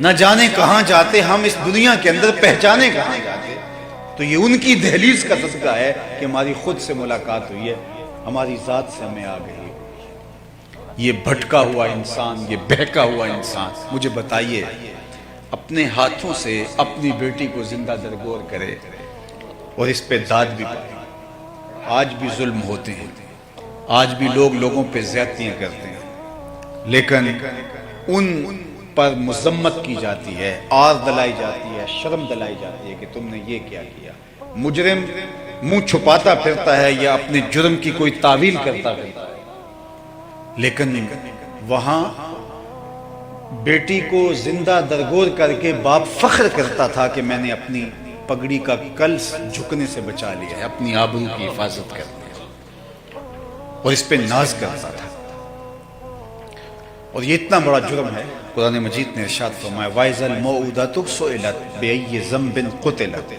نہ جانے کہاں جاتے ہم اس دنیا کے اندر، پہچانے کہاں جاتے۔ تو یہ ان کی دہلیز کا صدقہ ہے کہ ہماری خود سے ملاقات ہوئی ہے، ہماری ذات سے ہمیں آ گئی۔ یہ بھٹکا ہوا انسان، یہ بہکا ہوا انسان، مجھے بتائیے اپنے ہاتھوں سے اپنی بیٹی کو زندہ درگور کرے اور اس پہ داد بھی پائے۔ آج بھی ظلم ہوتے ہیں، آج بھی لوگ لوگوں پہ زیادتیاں کرتے ہیں، لیکن ان پر مذمت کی جاتی ہے، آر دلائی جاتی ہے، شرم دلائی جاتی ہے کہ تم نے یہ کیا کیا۔ مجرم منہ چھپاتا پھرتا ہے یا اپنے جرم کی کوئی تعویل کرتا پھرتا ہے، لیکن وہاں بیٹی کو زندہ درگور کر کے باپ فخر کرتا تھا کہ میں نے اپنی پگڑی کا کلس جھکنے سے بچا لیا ہے، اپنی آبرو کی حفاظت کر لیا، اور اس پہ ناز کرتا تھا۔ اور یہ اتنا بڑا جرم ہے، قرآن مجید نے ارشاد فرمایا وَإِذَا الْمَوْءُودَةُ سُئِلَتْ بِأَيِّ ذَنبٍ قُتِلَتْ،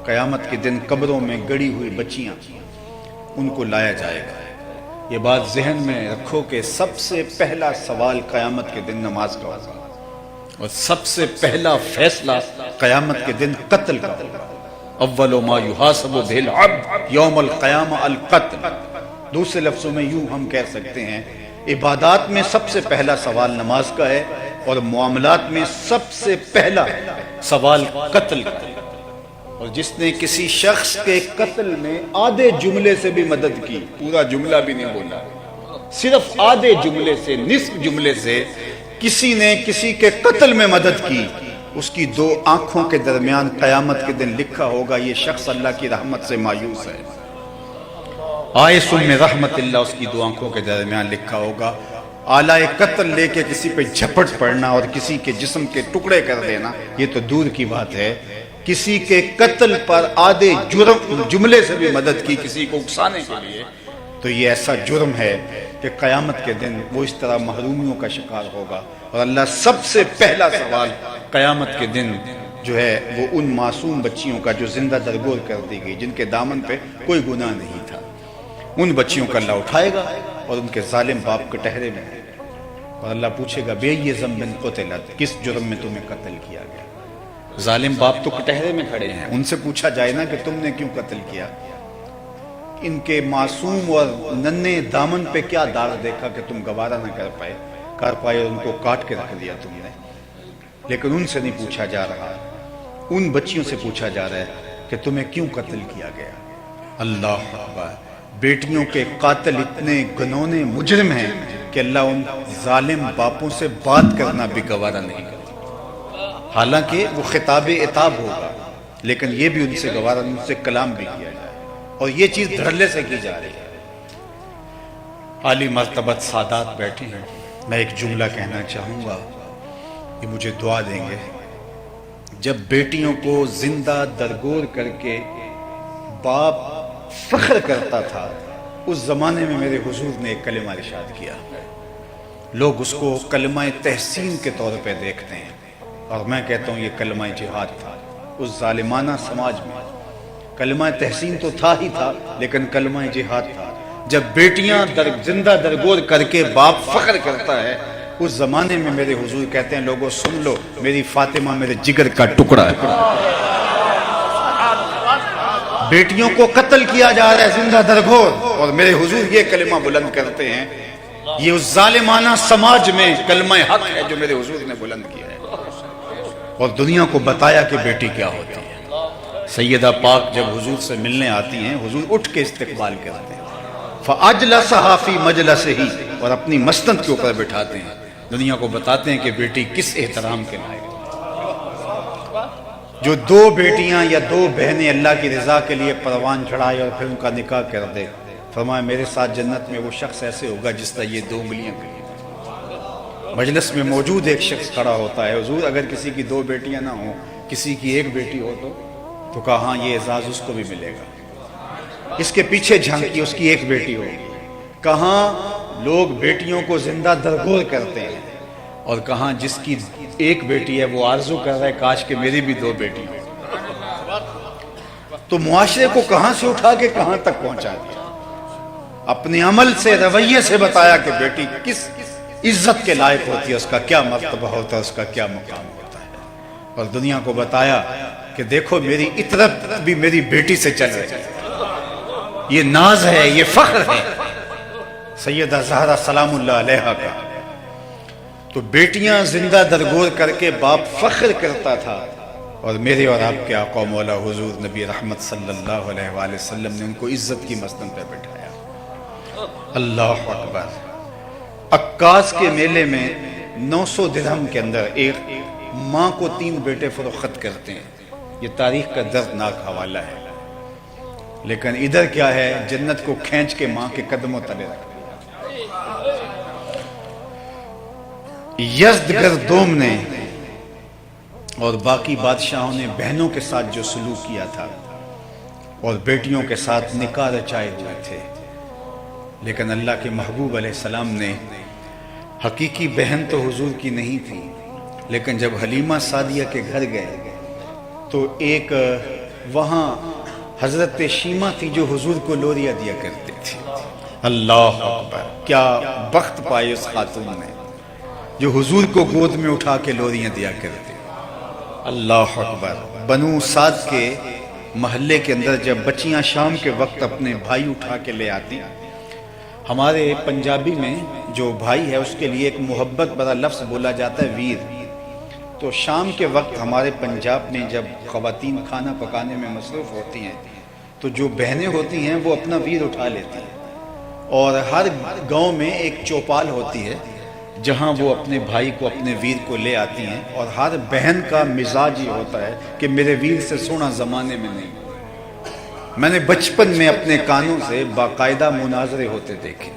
قیامت کے دن قبروں میں گڑی ہوئی بچیاں ان کو لایا جائے گا۔ یہ بات ذہن میں رکھو کہ سب سے پہلا سوال قیامت کے دن نماز کا ہوگا، اور سب سے پہلا فیصلہ قیامت کے دن قتل کا ہوگا۔ اول ما یحاسب بہ العبد یوم القیامہ القتل۔ دوسرے لفظوں میں یوں ہم کہہ سکتے ہیں عبادات میں سب سے پہلا سوال نماز کا ہے، اور معاملات میں سب سے پہلا سوال قتل کا ہے۔ اور جس نے کسی شخص کے قتل میں آدھے جملے سے بھی مدد کی، پورا جملہ بھی نہیں بولا، صرف آدھے جملے سے، نصف جملے سے کسی نے کسی کے قتل میں مدد کی، اس کی دو آنکھوں کے درمیان قیامت کے دن لکھا ہوگا یہ شخص اللہ کی رحمت سے مایوس ہے۔ آئس میں رحمت اللہ اس کی دو آنکھوں کے درمیان لکھا ہوگا۔ آلہ قتل لے کے کسی پہ جھپٹ پڑنا اور کسی کے جسم کے ٹکڑے کر دینا یہ تو دور کی بات ہے، کسی کے قتل پر آدھے جملے سے بھی مدد کی کسی کو اکسانے کے لیے، تو یہ ایسا جرم ہے کہ قیامت کے دن وہ اس طرح محرومیوں کا شکار ہوگا۔ اور اللہ سب سے پہلا سوال قیامت کے دن جو ہے وہ ان معصوم بچیوں کا جو زندہ درگور کر دی گئی، جن کے دامن پہ کوئی گناہ نہیں تھا، ان بچیوں کا اللہ اٹھائے گا اور ان کے ظالم باپ کٹہرے میں، اور اللہ پوچھے گا بے ذنب قتلت، کس جرم میں تمہیں قتل کیا گیا؟ ظالم باپ تو کٹہرے میں کھڑے ہیں، ان سے پوچھا جائے نا کہ تم نے کیوں قتل کیا؟ ان کے معصوم اور ننھے دامن پہ کیا داغ دیکھا کہ تم گوارا نہ کر پائے اور ان کو کاٹ کے رکھ دیا تم نے؟ لیکن ان سے نہیں پوچھا جا رہا، ان بچیوں سے پوچھا جا رہا ہے کہ تمہیں کیوں قتل کیا گیا۔ اللہ اکبر! بیٹیوں کے قاتل اتنے گنونے مجرم ہیں کہ اللہ ان ظالم باپوں سے بات کرنا بھی گوارا نہیں کرتا، حالانکہ وہ خطاب عتاب ہوگا، لیکن یہ بھی ان سے گوارا نہیں، ان سے کلام بھی کیا جائے، اور یہ چیز دھڑلے سے کی جا رہی ہے۔ عالی مرتبت سادات بیٹھے ہیں، میں ایک جملہ کہنا چاہوں گا، یہ مجھے دعا دیں گے۔ جب بیٹیوں کو زندہ درگور کر کے باپ فخر کرتا تھا، اس زمانے میں میرے حضور نے ایک کلمہ ارشاد کیا، لوگ اس کو کلمہ تحسین کے طور پہ دیکھتے ہیں، اور میں کہتا ہوں یہ کلمہ جہاد تھا۔ اس ظالمانہ سماج میں کلمہ تحسین تو تھا ہی تھا، لیکن کلمہ جہاد تھا۔ جب بیٹیاں زندہ درگور کر کے باپ فخر کرتا ہے، اس زمانے میں میرے حضور کہتے ہیں لوگوں سن لو، میری فاطمہ میرے جگر کا ٹکڑا ہے۔ بیٹیوں کو قتل کیا جا رہا ہے زندہ درگور، اور میرے حضور یہ کلمہ بلند کرتے ہیں، یہ اس ظالمانہ سماج میں کلمہ حق ہے جو میرے حضور نے بلند کیا ہے، اور دنیا کو بتایا کہ بیٹی کیا ہوتی ہے۔ سیدہ پاک جب حضور سے ملنے آتی ہیں، حضور اٹھ کے استقبال کرتے ہیں، فَأَجْلَسَهَا فِي مَجْلَسِهِ، اور اپنی مسند کے اوپر بٹھاتے ہیں، دنیا کو بتاتے ہیں کہ بیٹی کس احترام کے لائق ہے۔ جو دو بیٹیاں یا دو بہنیں اللہ کی رضا کے لیے پروان چڑھائے اور پھر ان کا نکاح کر دے، فرمایا میرے ساتھ جنت میں وہ شخص ایسے ہوگا جس طرح یہ دو انگلیاں کری۔ مجلس میں موجود ایک شخص کھڑا ہوتا ہے، حضور اگر کسی کی دو بیٹیاں نہ ہوں، کسی کی ایک بیٹی ہو تو کہا ہاں یہ اعزاز اس کو بھی ملے گا۔ اس کے پیچھے جھانکی، اس کی ایک بیٹی ہوگی۔ کہاں لوگ بیٹیوں کو زندہ درگور کرتے ہیں، اور کہاں جس کی ایک بیٹی ہے وہ آرزو کر رہا ہے کاش کہ میری بھی دو بیٹی ہو۔ تو معاشرے کو کہاں سے اٹھا کے کہاں تک پہنچا دیا، اپنے عمل سے، رویے سے بتایا کہ بیٹی کس عزت کے لائق ہوتی ہے، اس کا کیا مرتبہ ہوتا ہے، اس کا کیا مقام ہوتا ہے۔ اور دنیا کو بتایا کہ دیکھو میری اطرت بھی میری بیٹی سے چل رہی ہے، یہ ناز ہے، یہ فخر ہے سیدہ زہرا سلام اللہ علیہا کا۔ تو بیٹیاں زندہ درگور کر کے باپ فخر کرتا تھا، اور میرے اور آپ کے آقا مولا حضور نبی رحمت صلی اللہ علیہ وآلہ وسلم نے ان کو عزت کی مسند پہ بٹھایا۔ اللہ اکبر۔ عکاس کے میلے میں 900 درہم کے اندر ایک ماں کو 3 بیٹے فروخت کرتے ہیں، یہ تاریخ کا دردناک حوالہ ہے، لیکن ادھر کیا ہے، جنت کو کھینچ کے ماں کے قدموں تلے رکھ۔ یزدگردوم نے اور باقی بادشاہوں نے بہنوں کے ساتھ جو سلوک کیا تھا اور بیٹیوں کے ساتھ نکاح رچائے ہوئے تھے، لیکن اللہ کے محبوب علیہ السلام نے، حقیقی بہن تو حضور کی نہیں تھی، لیکن جب حلیمہ سعدیہ کے گھر گئے تو ایک وہاں حضرت شیمہ تھی جو حضور کو لوریاں دیا کرتی تھی۔ اللہ اکبر، کیا بخت پائے اس خاتون نے جو حضور کو گود میں اٹھا کے لوریاں دیا کرتی۔ اللہ اکبر۔ بنو سعد کے محلے کے اندر جب بچیاں شام کے وقت اپنے بھائی اٹھا کے لے آتی، ہمارے پنجابی میں جو بھائی ہے اس کے لیے ایک محبت بڑا لفظ بولا جاتا ہے ویر، تو شام کے وقت ہمارے پنجاب میں جب خواتین کھانا پکانے میں مصروف ہوتی ہیں تو جو بہنیں ہوتی ہیں وہ اپنا ویر اٹھا لیتی ہیں، اور ہر گاؤں میں ایک چوپال ہوتی ہے جہاں وہ اپنے بھائی کو، اپنے ویر کو لے آتی ہیں، اور ہر بہن کا مزاج یہ ہوتا ہے کہ میرے ویر سے سونا زمانے میں نہیں۔ میں نے بچپن میں اپنے کانوں سے باقاعدہ مناظرے ہوتے دیکھے،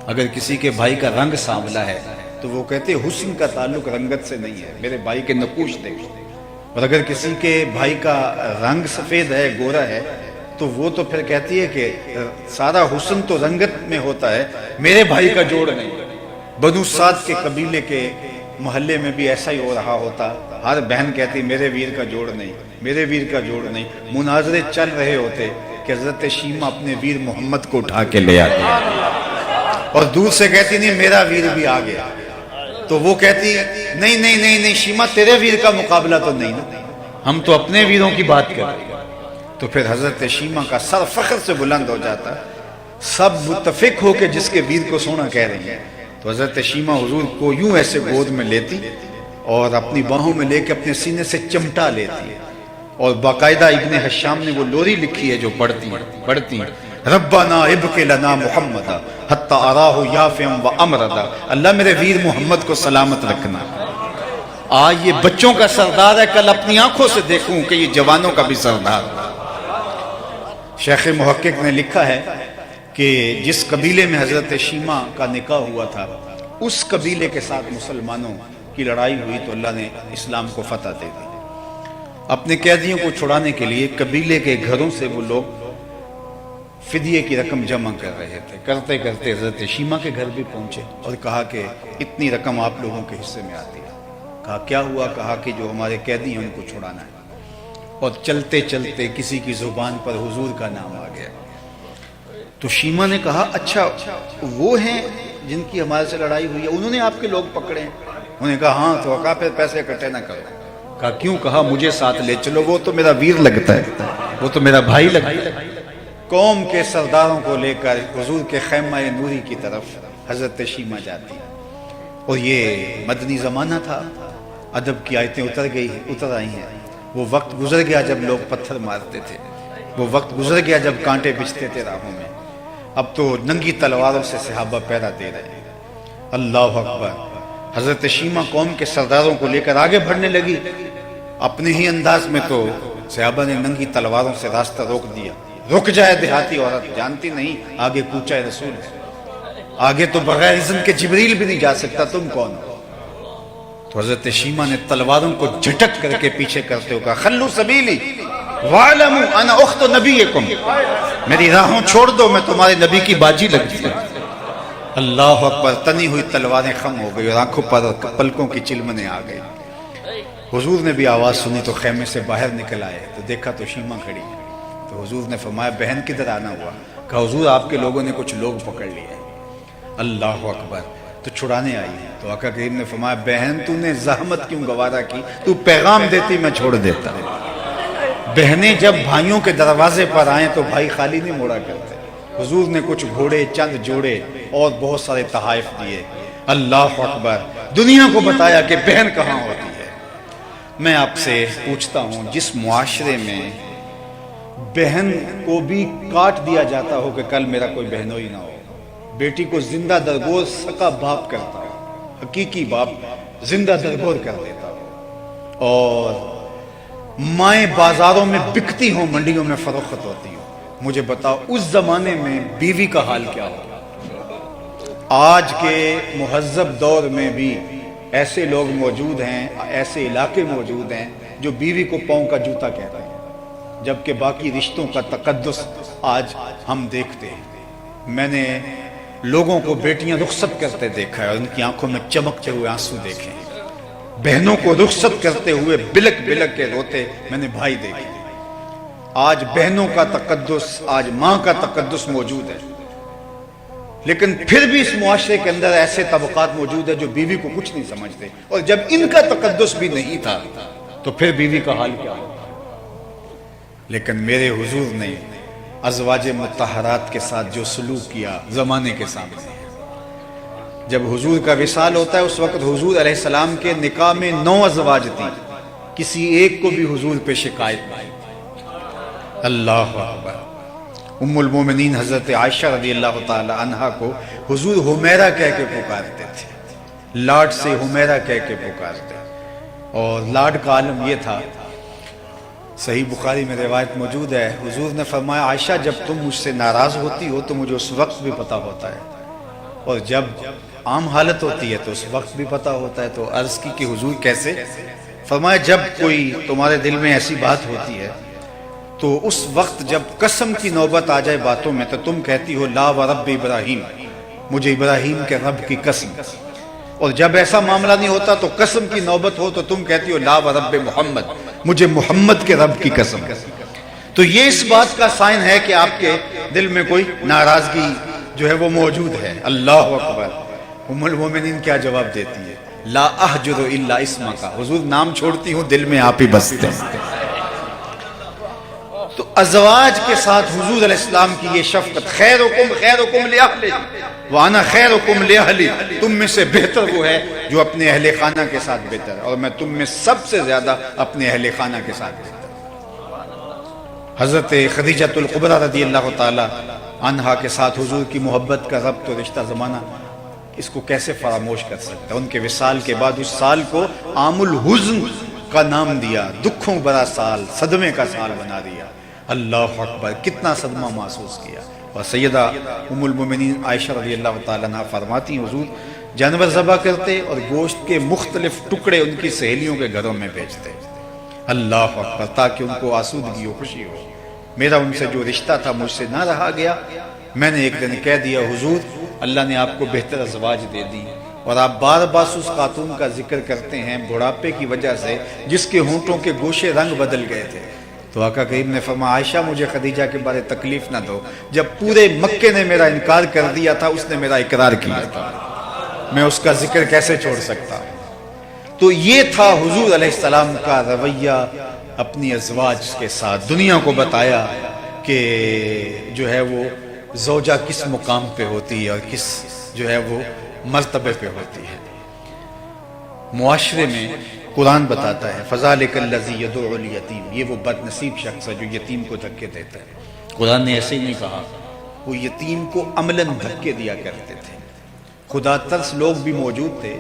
اگر کسی کے بھائی کا رنگ سانولا ہے تو وہ کہتے ہیں حسن کا تعلق رنگت سے نہیں ہے، میرے بھائی کے نقوش دیکھ، اور اگر کسی کے بھائی کا رنگ سفید ہے، گورا ہے، تو وہ تو پھر کہتی ہے کہ سارا حسن تو رنگت میں ہوتا ہے، میرے بھائی کا جوڑ نہیں۔ بنو سعد کے قبیلے کے محلے میں بھی ایسا ہی ہو رہا ہوتا، ہر بہن کہتی میرے ویر کا جوڑ نہیں، میرے ویر کا جوڑ نہیں۔ مناظرے چل رہے ہوتے کہ حضرت شیمہ اپنے ویر محمد کو اٹھا کے لے آتی اور دور سے کہتی نہیں میرا ویر بھی آ گیا، تو وہ کہتی نہیں نہیں نہیں نہیں شیمہ تیرے ویر کا مقابلہ تو نہیں نا، ہم تو اپنے ویروں کی بات کرتے۔ تو پھر حضرت شیمہ کا سر فخر سے بلند ہو جاتا، سب متفق ہو کے جس کے ویر کو سونا کہہ رہی ہیں، تو حضرت شیمہ حضور کو یوں ایسے گود میں لیتی اور اپنی باہوں میں لے کے اپنے سینے سے چمٹا لیتی، اور باقاعدہ ابن حشام نے وہ لوری لکھی ہے جو پڑھتی ربنا ابق لنا محمد حتی اراہ یافعا و امردا، اللہ میرے ویر محمد کو سلامت رکھنا، آج یہ بچوں کا سردار ہے، کل اپنی آنکھوں سے دیکھوں کہ یہ جوانوں کا بھی سردار۔ شیخ محقق نے لکھا ہے کہ جس قبیلے میں حضرت شیمہ کا نکاح ہوا تھا اس قبیلے کے ساتھ مسلمانوں کی لڑائی ہوئی تو اللہ نے اسلام کو فتح دے دی۔ اپنے قیدیوں کو چھڑانے کے لیے قبیلے کے گھروں سے وہ لوگ فدیے کی رقم جمع کر رہے تھے، کرتے کرتے حضرت شیمہ کے گھر بھی پہنچے اور کہا کہ اتنی رقم آپ لوگوں کے حصے میں آتی ہے۔ کہا کیا ہوا؟ کہا کہ جو ہمارے قیدی ہیں ان کو چھڑانا ہے، اور چلتے چلتے کسی کی زبان پر حضور کا نام آ گیا، تو شیمہ نے کہا اچھا وہ ہیں جن کی ہمارے سے لڑائی ہوئی ہے، انہوں نے آپ کے لوگ پکڑے ہیں؟ انہوں نے کہا ہاں۔ تو کہا پھر پیسے اکٹھے نہ کرو۔ کہا کیوں؟ کہا مجھے ساتھ لے چلو، وہ تو میرا ویر لگتا ہے، وہ تو میرا بھائی لگتا ہے۔ قوم کے سرداروں کو لے کر حضور کے خیمہ نوری کی طرف حضرت شیمہ جاتی، اور یہ مدنی زمانہ تھا، ادب کی آیتیں اتر آئی ہیں۔ وہ وقت گزر گیا جب لوگ پتھر مارتے تھے، وہ وقت گزر گیا جب کانٹے بچھتے تھے راہوں میں، اب تو ننگی تلواروں سے صحابہ پہرا دے رہے ہیں۔ اللہ اکبر۔ حضرت شیمہ قوم کے سرداروں کو لے کر آگے بڑھنے لگی، اپنے ہی انداز میں تو صحابہ نے ننگی تلواروں سے راستہ روک دیا۔ رک جائے دیہاتی عورت، جانتی نہیں آگے کوچہ رسول ہے، آگے تو بغیر اذن کے جبریل بھی نہیں جا سکتا، تم کون ہو؟ تو حضرت شیمہ نے تلواروں کو جھٹک کر کے پیچھے کرتے ہوئے کہا خلو سبیلی وَعَلَمُوا أَنَا أُخْتُ نَبِيِّكُمْ، میری راہوں چھوڑ دو، میں تمہارے نبی کی باجی لگتی ہوں۔ اللہ اکبر۔ تنی ہوئی تلواریں خم ہو گئی اور آنکھوں پر پلکوں کی چلمنیں آ گئی۔ حضور نے بھی آواز سنی تو خیمے سے باہر نکل آئے تو دیکھا تو شیمہ کھڑی ہے، تو حضور نے فرمایا بہن کدھر آنا ہوا؟ کہا حضور آپ کے لوگوں نے کچھ لوگ پکڑ لیے۔ اللہ اکبر۔ تو چھڑانے آئی ہے۔ تو آقا کریم نے فرمایا بہن تو نے زحمت کیوں گوارا کی، تو پیغام دیتی میں چھوڑ دیتا۔ بہنیں جب بھائیوں کے دروازے پر آئیں تو بھائی خالی نہیں موڑا کرتے۔ حضور نے کچھ گھوڑے چند جوڑے اور بہت سارے تحائف دیے۔ اللہ اکبر، دنیا کو بتایا کہ بہن کہاں ہوتی ہے۔ میں آپ سے پوچھتا ہوں، جس معاشرے میں بہن کو بھی کاٹ دیا جاتا ہو کہ کل میرا کوئی بہنوئی نہ ہو، بیٹی کو زندہ درگور سکا باپ کرتا ہو، حقیقی باپ زندہ درگور کر دیتا ہو، اور مائیں بازاروں میں بکتی ہوں، منڈیوں میں فروخت ہوتی ہوں، مجھے بتاؤ اس زمانے میں بیوی کا حال کیا ہوگا؟ آج کے مہذب دور میں بھی ایسے لوگ موجود ہیں، ایسے علاقے موجود ہیں جو بیوی کو پاؤں کا جوتا کہتے ہیں، جبکہ باقی رشتوں کا تقدس آج ہم دیکھتے ہیں۔ میں نے لوگوں کو بیٹیاں رخصت کرتے دیکھا ہے اور ان کی آنکھوں میں چمکتے ہوئے آنسو دیکھے ہیں۔ بہنوں کو رخصت کرتے ہوئے بلک بلک کے روتے میں نے بھائی دیکھے۔ آج بہنوں کا تقدس، آج ماں کا تقدس موجود ہے، لیکن پھر بھی اس معاشرے کے اندر ایسے طبقات موجود ہیں جو بیوی کو کچھ نہیں سمجھتے، اور جب ان کا تقدس بھی نہیں تھا تو پھر بیوی کا حال کیا ہوتا۔ لیکن میرے حضور نے ازواج مطہرات کے ساتھ جو سلوک کیا زمانے کے سامنے، جب حضور کا وصال ہوتا ہے اس وقت حضور علیہ السلام کے نکاح میں 9 ازواج تھی، کسی ایک کو بھی حضور پہ شکایت نہیں۔ اللہ اکبر۔ ام المومنین حضرت عائشہ رضی اللہ تعالی عنہا کو حضور حمیرہ کہہ کے پکارتے تھے، لاڈ سے حمیرہ کہہ کے پکارتے، اور لاڈ کا عالم یہ تھا، صحیح بخاری میں روایت موجود ہے، حضور نے فرمایا عائشہ جب تم مجھ سے ناراض ہوتی ہو تو مجھے اس وقت بھی پتہ ہوتا ہے، اور جب عام حالت ہوتی ہے تو اس وقت بھی پتہ ہوتا ہے۔ تو عرض کی کہ حضور کیسے؟ فرمایا جب کوئی تمہارے دل میں ایسی بات ہوتی ہے تو اس وقت جب قسم کی نوبت آ جائے باتوں میں تو تم کہتی ہو لا ورب ابراہیم، مجھے ابراہیم کے رب کی قسم، اور جب ایسا معاملہ نہیں ہوتا تو قسم کی نوبت ہو تو تم کہتی ہو لا ورب محمد، مجھے محمد کے رب کی قسم۔ تو یہ اس بات کا سائن ہے کہ آپ کے دل میں کوئی ناراضگی جو ہے وہ موجود ہے۔ اللہ اکبر۔ ام المومنین کیا جواب دیتی ہے؟ لا احجر الا اسمک، حضور نام چھوڑتی ہوں دل میں آپ ہی بستے ہیں۔ تو ازواج کے ساتھ حضور علیہ السلام کی یہ شفقت، خیرکم لأہلی وانا خیرکم لأہلی، تم میں سے بہتر وہ ہے جو اپنے اہل خانہ کے ساتھ بہتر ہے، اور میں تم میں سب سے زیادہ اپنے اہل خانہ کے ساتھ بہتر۔ حضرت خدیجہ الکبریٰ رضی اللہ تعالی عنہا کے ساتھ حضور کی محبت کا ربط و رشتہ زمانہ اس کو کیسے فراموش کر سکتا ہے؟ ان کے وصال کے بعد اس سال کو عام الحزن کا نام دیا، دکھوں بڑا سال، صدمے کا سال بنا دیا۔ اللہ اکبر، کتنا صدمہ محسوس کیا۔ اور سیدہ ام المومنین عائشہ رضی اللہ تعالیٰ عنہ فرماتی ہیں حضور جانور ذبح کرتے اور گوشت کے مختلف ٹکڑے ان کی سہیلیوں کے گھروں میں بھیجتے، اللہ اکبر، تاکہ ان کو آسودگی و خوشی ہو۔ میرا ان سے جو رشتہ تھا مجھ سے نہ رہا گیا، میں نے ایک دن کہہ دیا حضور اللہ نے آپ کو بہتر ازواج دے دی، اور آپ بار بار اس خاتون کا ذکر کرتے ہیں بڑھاپے کی وجہ سے جس کے ہونٹوں کے گوشے رنگ بدل گئے تھے۔ تو آقا کریم نے فرمایا عائشہ مجھے خدیجہ کے بارے تکلیف نہ دو، جب پورے مکے نے میرا انکار کر دیا تھا اس نے میرا اقرار کیا تھا، میں اس کا ذکر کیسے چھوڑ سکتا ہوں؟ تو یہ تھا حضور علیہ السلام کا رویہ اپنی ازواج کے ساتھ، دنیا کو بتایا کہ جو ہے وہ زوجہ کس مقام پہ ہوتی ہے اور کس جو ہے وہ مرتبے پہ ہوتی ہے۔ معاشرے میں قرآن بتاتا ہے فَذَلِكَ الَّذِي يَدُعُ الْيَتِيمَ، یہ وہ بد نصیب شخص ہے جو یتیم کو دھکے دیتا ہے۔ قرآن نے ایسے ہی نہیں کہا، وہ یتیم کو عملاً دھکے دیا کرتے تھے۔ خدا ترس لوگ بھی موجود تھے،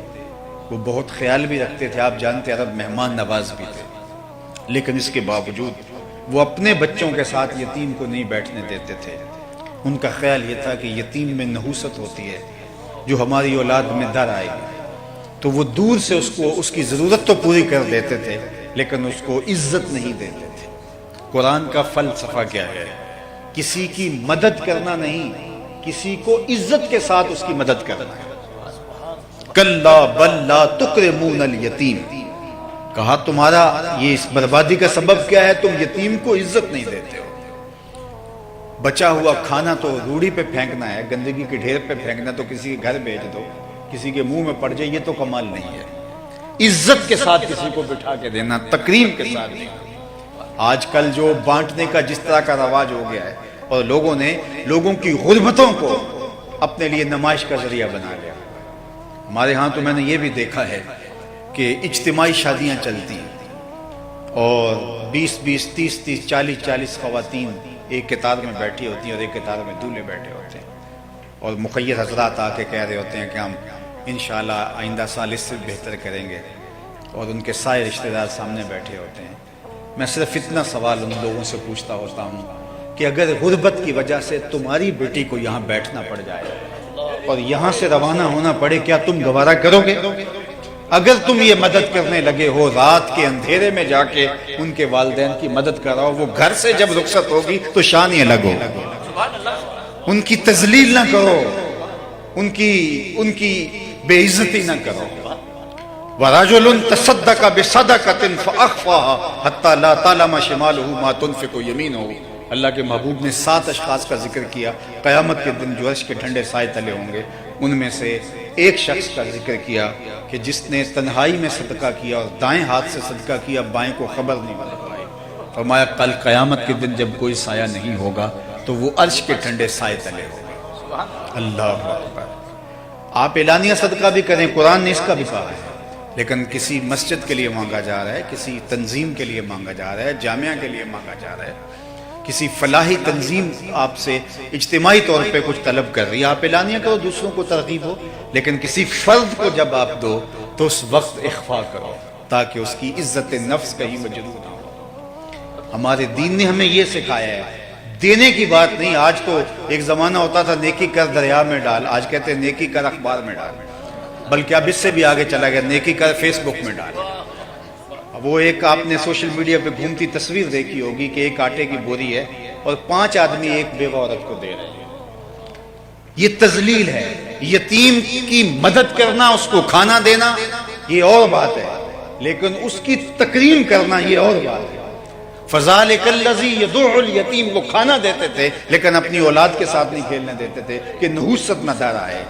وہ بہت خیال بھی رکھتے تھے، آپ جانتے عرب مہمان نواز بھی تھے، لیکن اس کے باوجود وہ اپنے بچوں کے ساتھ یتیم کو نہیں بیٹھنے دیتے تھے۔ ان کا خیال یہ تھا کہ یتیم میں نحوست ہوتی ہے جو ہماری اولاد میں در آئے گی، تو وہ دور سے اس کی ضرورت تو پوری کر دیتے تھے لیکن اس کو عزت نہیں دیتے تھے۔ قرآن کا فلسفہ کیا ہے؟ کسی کی مدد کرنا نہیں، کسی کو عزت کے ساتھ اس کی مدد کرنا ہے۔ کلا بل لا تکرمون الیتیم، کہا تمہارا یہ اس بربادی کا سبب کیا ہے؟ تم یتیم کو عزت نہیں دیتے ہو۔ بچا ہوا کھانا تو روڑی پہ پھینکنا ہے، گندگی کے ڈھیر پہ پھینکنا، تو کسی کے گھر بھیج دو، کسی کے منہ میں پڑ جائے یہ تو کمال نہیں ہے. عزت کے ساتھ کسی کو بٹھا کے دینا, تکریم کے ساتھ دینا. آج کل جو بانٹنے کا جس طرح کا رواج ہو گیا ہے اور لوگوں نے لوگوں کی غربتوں کو اپنے لیے نمائش کا ذریعہ بنا لیا. ہمارے ہاں تو میں نے یہ بھی دیکھا ہے کہ اجتماعی شادیاں چلتی ہیں اور 20-20, 30-30, 40-40 خواتین ایک قطار میں بیٹھی ہوتی ہیں اور ایک قطار میں دولہے بیٹھے ہوتے ہیں, اور مخیر حضرات آ کے کہہ رہے ہوتے ہیں کہ ہم انشاءاللہ آئندہ سال اس سے بہتر کریں گے, اور ان کے سارے رشتہ دار سامنے بیٹھے ہوتے ہیں. میں صرف اتنا سوال ان لوگوں سے پوچھتا ہوتا ہوں کہ اگر غربت کی وجہ سے تمہاری بیٹی کو یہاں بیٹھنا پڑ جائے اور یہاں سے روانہ ہونا پڑے, کیا تم گوارا کرو گے؟ اگر تم یہ مدد کرنے لگے ہو, رات کے اندھیرے میں جا کے ان کے والدین کی مدد کراؤ, وہ گھر سے جب رخصت ہوگی تو شان یہ لگو, ان کی تذلیل نہ کرو, ان کی بے عزتی نہ کرو. وَرَجُلٌ تَصَدَّقَ بِصَدَقَةٍ فَأَخْفَاهَا حَتَّى لَا تَعْلَمَ شِمَالُهُ مَا تُنْفِقُ يَمِينُهُ. اللہ کے محبوب نے 7 اشخاص کا ذکر کیا قیامت کے دن جو عرش کے ٹھنڈے سائے تلے ہوں گے. ان میں سے ایک شخص کا ذکر کیا کہ جس نے تنہائی میں صدقہ کیا اور دائیں ہاتھ سے صدقہ کیا, بائیں کو خبر نہیں مل پائی. فرمایا کل قیامت کے دن جب کوئی سایہ نہیں ہوگا تو وہ عرش کے ٹھنڈے سائے تلے ہوگا. اللہ اکبر. آپ اعلانیہ صدقہ بھی کریں, قرآن نے اس کا بھی کہا ہے, لیکن کسی مسجد کے لیے مانگا جا رہا ہے, کسی تنظیم کے لیے مانگا جا رہا ہے, جامعہ کے لیے مانگا جا رہا ہے, کسی فلاحی تنظیم آپ سے اجتماعی طور پہ کچھ طلب کر رہی ہے, آپ اعلانیہ کرو, دوسروں کو ترغیب ہو, لیکن کسی فرد کو جب آپ دو تو اس وقت اخفا کرو تاکہ اس کی عزت نفس کہیں مجروح نہ ہو. ہمارے دین نے ہمیں یہ سکھایا ہے, دینے کی بات نہیں. آج تو ایک زمانہ ہوتا تھا نیکی کر دریا میں ڈال, آج کہتے ہیں نیکی کر اخبار میں ڈال, بلکہ اب اس سے بھی آگے چلا گیا, نیکی کر فیس بک میں ڈال. وہ ایک آپ نے سوشل میڈیا پہ گھومتی تصویر دیکھی ہوگی کہ ایک آٹے کی بوری ہے اور 5 آدمی ایک بیوہ عورت کو دے رہے ہیں. یہ تذلیل ہے. یتیم کی مدد کرنا, اس کو کھانا دینا یہ اور بات ہے, لیکن اس کی تکریم کرنا یہ اور بات ہے. فَذَلِكَ الَّذِي يَدُعُّ الْيَتِيمَ, وہ کھانا دیتے تھے لیکن اپنی اولاد کے ساتھ نہیں کھیلنے دیتے تھے کہ نحوست نہ دار آئے.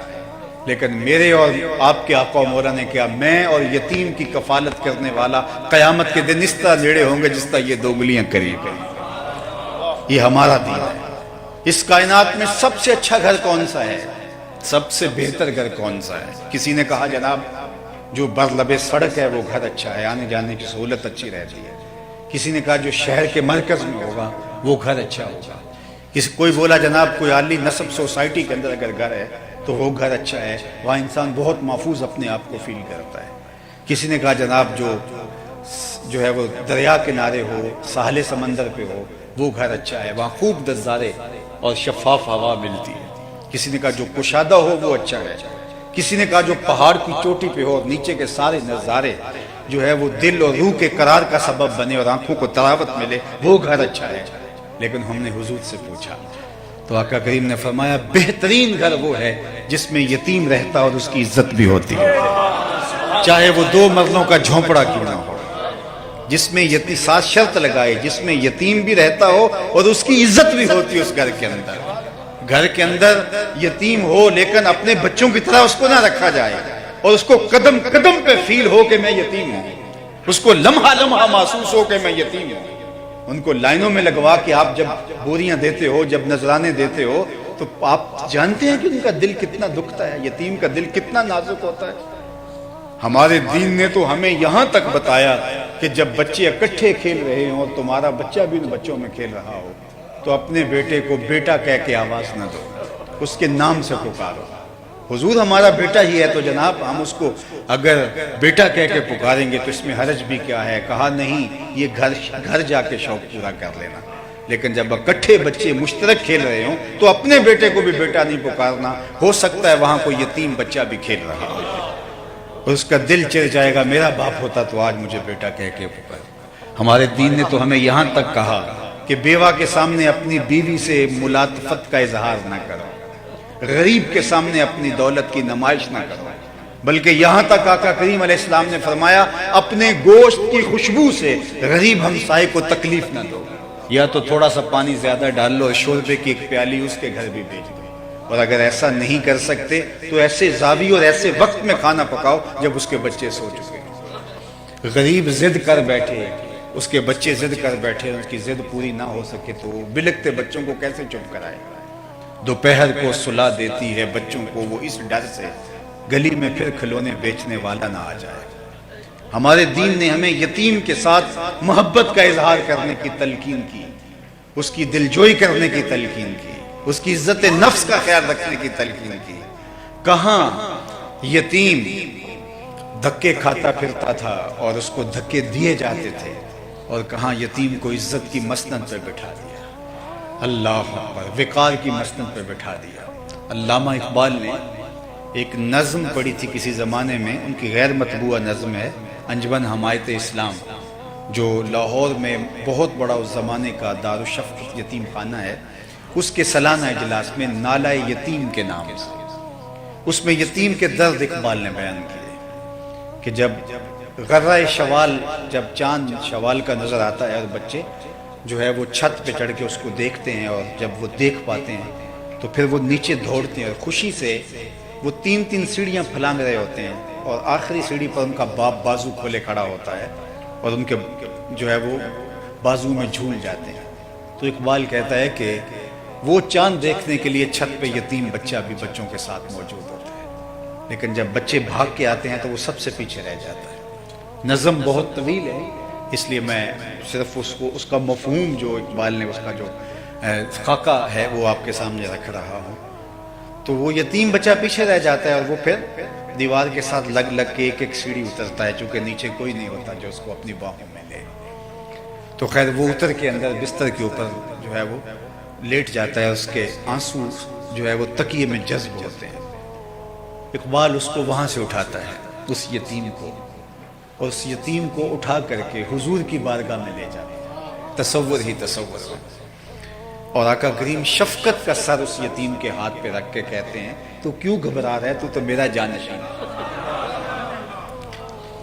لیکن میرے اور آپ کے آقا و مولا نے کیا, میں اور یتیم کی کفالت کرنے والا قیامت کے دن اس طرح لیڑے ہوں گے جس طرح یہ 2 انگلیاں قریب ہیں. یہ ہمارا دین ہے. اس کائنات میں سب سے اچھا گھر کون سا ہے, سب سے بہتر گھر کون سا ہے؟ کسی نے کہا جناب جو برلب سڑک ہے وہ گھر اچھا ہے, آنے جانے کی سہولت اچھی رہتی ہے. کسی نے کہا جو شہر کے مرکز میں ہوگا وہ گھر اچھا ہوگا. کوئی بولا جناب کوئی عالی نسب سوسائٹی کے اندر اگر گھر ہے تو وہ گھر اچھا ہے, وہاں انسان بہت محفوظ اپنے آپ کو فیل کرتا ہے. کسی نے کہا جناب جو ہے وہ دریا کنارے ہو, ساحل سمندر پہ ہو, وہ گھر اچھا ہے, وہاں خوب نظارے اور شفاف ہوا ملتی ہے. کسی نے کہا جو کشادہ ہو وہ اچھا ہے. کسی نے کہا جو پہاڑ کی چوٹی پہ ہو اور نیچے کے سارے نظارے جو ہے وہ دل اور روح کے قرار کا سبب بنے اور آنکھوں کو تراوت ملے, وہ گھر اچھا ہے. لیکن ہم نے حضور سے پوچھا تو آقا کریم نے فرمایا بہترین گھر وہ ہے جس میں یتیم رہتا اور اس کی عزت بھی ہوتی ہے, چاہے وہ 2 مرلوں کا جھونپڑا کیوں نہ ہو, جس میں ساتھ شرط لگائے جس میں یتیم بھی رہتا ہو اور اس کی عزت بھی ہوتی ہے اس گھر کے اندر. گھر کے اندر یتیم ہو لیکن اپنے بچوں کی طرح اس کو نہ رکھا جائے اور اس کو قدم قدم پہ فیل ہو کہ میں یتیم ہوں, اس کو لمحہ لمحہ محسوس ہو کہ میں یتیم ہوں. ان کو لائنوں میں لگوا کہ آپ جب بوریاں دیتے ہو, جب نذرانے دیتے ہو, تو آپ جانتے ہیں کہ ان کا دل کتنا دکھتا ہے, یتیم کا دل کتنا نازک ہوتا ہے. ہمارے دین نے تو ہمیں یہاں تک بتایا کہ جب بچے اکٹھے کھیل رہے ہوں, تمہارا بچہ بھی ان بچوں میں کھیل رہا ہو, تو اپنے بیٹے کو بیٹا کہہ کے آواز نہ دو, اس کے نام سے پکارو. حضور ہمارا بیٹا ہی ہے تو جناب ہم اس کو اگر بیٹا کہہ کے پکاریں گے تو اس میں حرج بھی کیا ہے؟ کہا نہیں, یہ گھر جا کے شوق پورا کر لینا. لیکن جب اکٹھے بچے مشترک کھیل رہے ہوں تو اپنے بیٹے کو بھی بیٹا نہیں پکارنا. ہو سکتا ہے وہاں کوئی یتیم بچہ بھی کھیل رہا ہو, اس کا دل چڑھ جائے گا میرا باپ ہوتا تو آج مجھے بیٹا کہہ کے پکار. ہمارے دین نے تو ہمیں یہاں تک کہا کہ بیوہ کے سامنے اپنی بیوی سے ملاطفت کا اظہار نہ کرو, غریب کے سامنے اپنی دولت کی نمائش نہ کرو, بلکہ یہاں تک آقا کریم علیہ السلام نے فرمایا اپنے گوشت کی خوشبو سے غریب ہمسائے کو تکلیف نہ دو, یا تو تھوڑا سا پانی زیادہ ڈال لو, شوربے کی ایک پیالی اس کے گھر بھی بھیج دو. اور اگر ایسا نہیں کر سکتے تو ایسے زاویے اور ایسے وقت میں کھانا پکاؤ جب اس کے بچے سو چکے۔ غریب ضد کر بیٹھے، اس کے بچے ضد کر بیٹھے، اس کی ضد پوری نہ ہو سکے تو بلکتے بچوں کو کیسے چپ کرائے؟ دوپہر کو سلا دیتی ہے بچوں کو وہ اس ڈر سے گلی میں پھر کھلونے بیچنے والا نہ آ جائے۔ ہمارے دین نے ہمیں یتیم کے ساتھ محبت کا اظہار کرنے کی تلقین کی، اس کی دلجوئی کرنے کی تلقین کی، اس کی عزت نفس کا خیال رکھنے کی تلقین کی۔ کہاں یتیم دھکے کھاتا پھرتا تھا اور اس کو دھکے دیے جاتے تھے، اور کہاں یتیم کو عزت کی مسند پہ بٹھا دیا، اللہ اکبر، وقار کی مسند پہ بٹھا دیا۔ علامہ اقبال نے ایک نظم پڑھی تھی کسی زمانے میں، ان کی غیر مطبوعہ نظم ہے، انجمن حمایت اسلام، جو لاہور میں بہت بڑا اس زمانے کا دارالشفقت یتیم خانہ ہے، اس کے سالانہ اجلاس میں نالہ یتیم کے نام سے اس میں یتیم کے درد اقبال نے بیان کیے کہ جب غرہ شوال، جب چاند شوال کا نظر آتا ہے اور بچے جو ہے وہ چھت پہ چڑھ کے اس کو دیکھتے ہیں، اور جب وہ دیکھ پاتے ہیں تو پھر وہ نیچے دوڑتے ہیں اور خوشی سے وہ 3 سیڑھیاں پھلانگ رہے ہوتے ہیں، اور آخری سیڑھی پر ان کا باپ بازو کھولے کھڑا ہوتا ہے اور ان کے جو ہے وہ بازو میں جھول جاتے ہیں۔ تو اقبال کہتا ہے کہ وہ چاند دیکھنے کے لیے چھت پہ یتیم بچہ بھی بچوں کے ساتھ موجود ہوتا ہے، لیکن جب بچے بھاگ کے آتے ہیں تو وہ سب سے پیچھے رہ جاتا ہے۔ نظم بہت طویل ہے، اس لیے میں صرف اس کا مفہوم جو اقبال نے اس کا جو خاکہ ہے وہ آپ کے سامنے رکھ رہا ہوں۔ تو وہ یتیم بچہ پیچھے رہ جاتا ہے اور وہ پھر دیوار کے ساتھ لگ کے ایک سیڑھی اترتا ہے، چونکہ نیچے کوئی نہیں ہوتا جو اس کو اپنی باہوں میں لے۔ تو خیر وہ اتر کے اندر بستر کے اوپر جو ہے وہ لیٹ جاتا ہے، اس کے آنسو جو ہے وہ تکیے میں جذب ہوتے ہیں۔ اقبال اس کو وہاں سے اٹھاتا ہے، اس یتیم کو، اور اس یتیم کو اٹھا کر کے حضور کی بارگاہ میں لے جاتا ہے۔ تصور ہی تصور ہے، اور آقا کریم شفقت کا سر اس یتیم کے ہاتھ پہ رکھ کے کہتے ہیں تو کیوں گھبرا رہا ہے، تو میرا جانشین ہے۔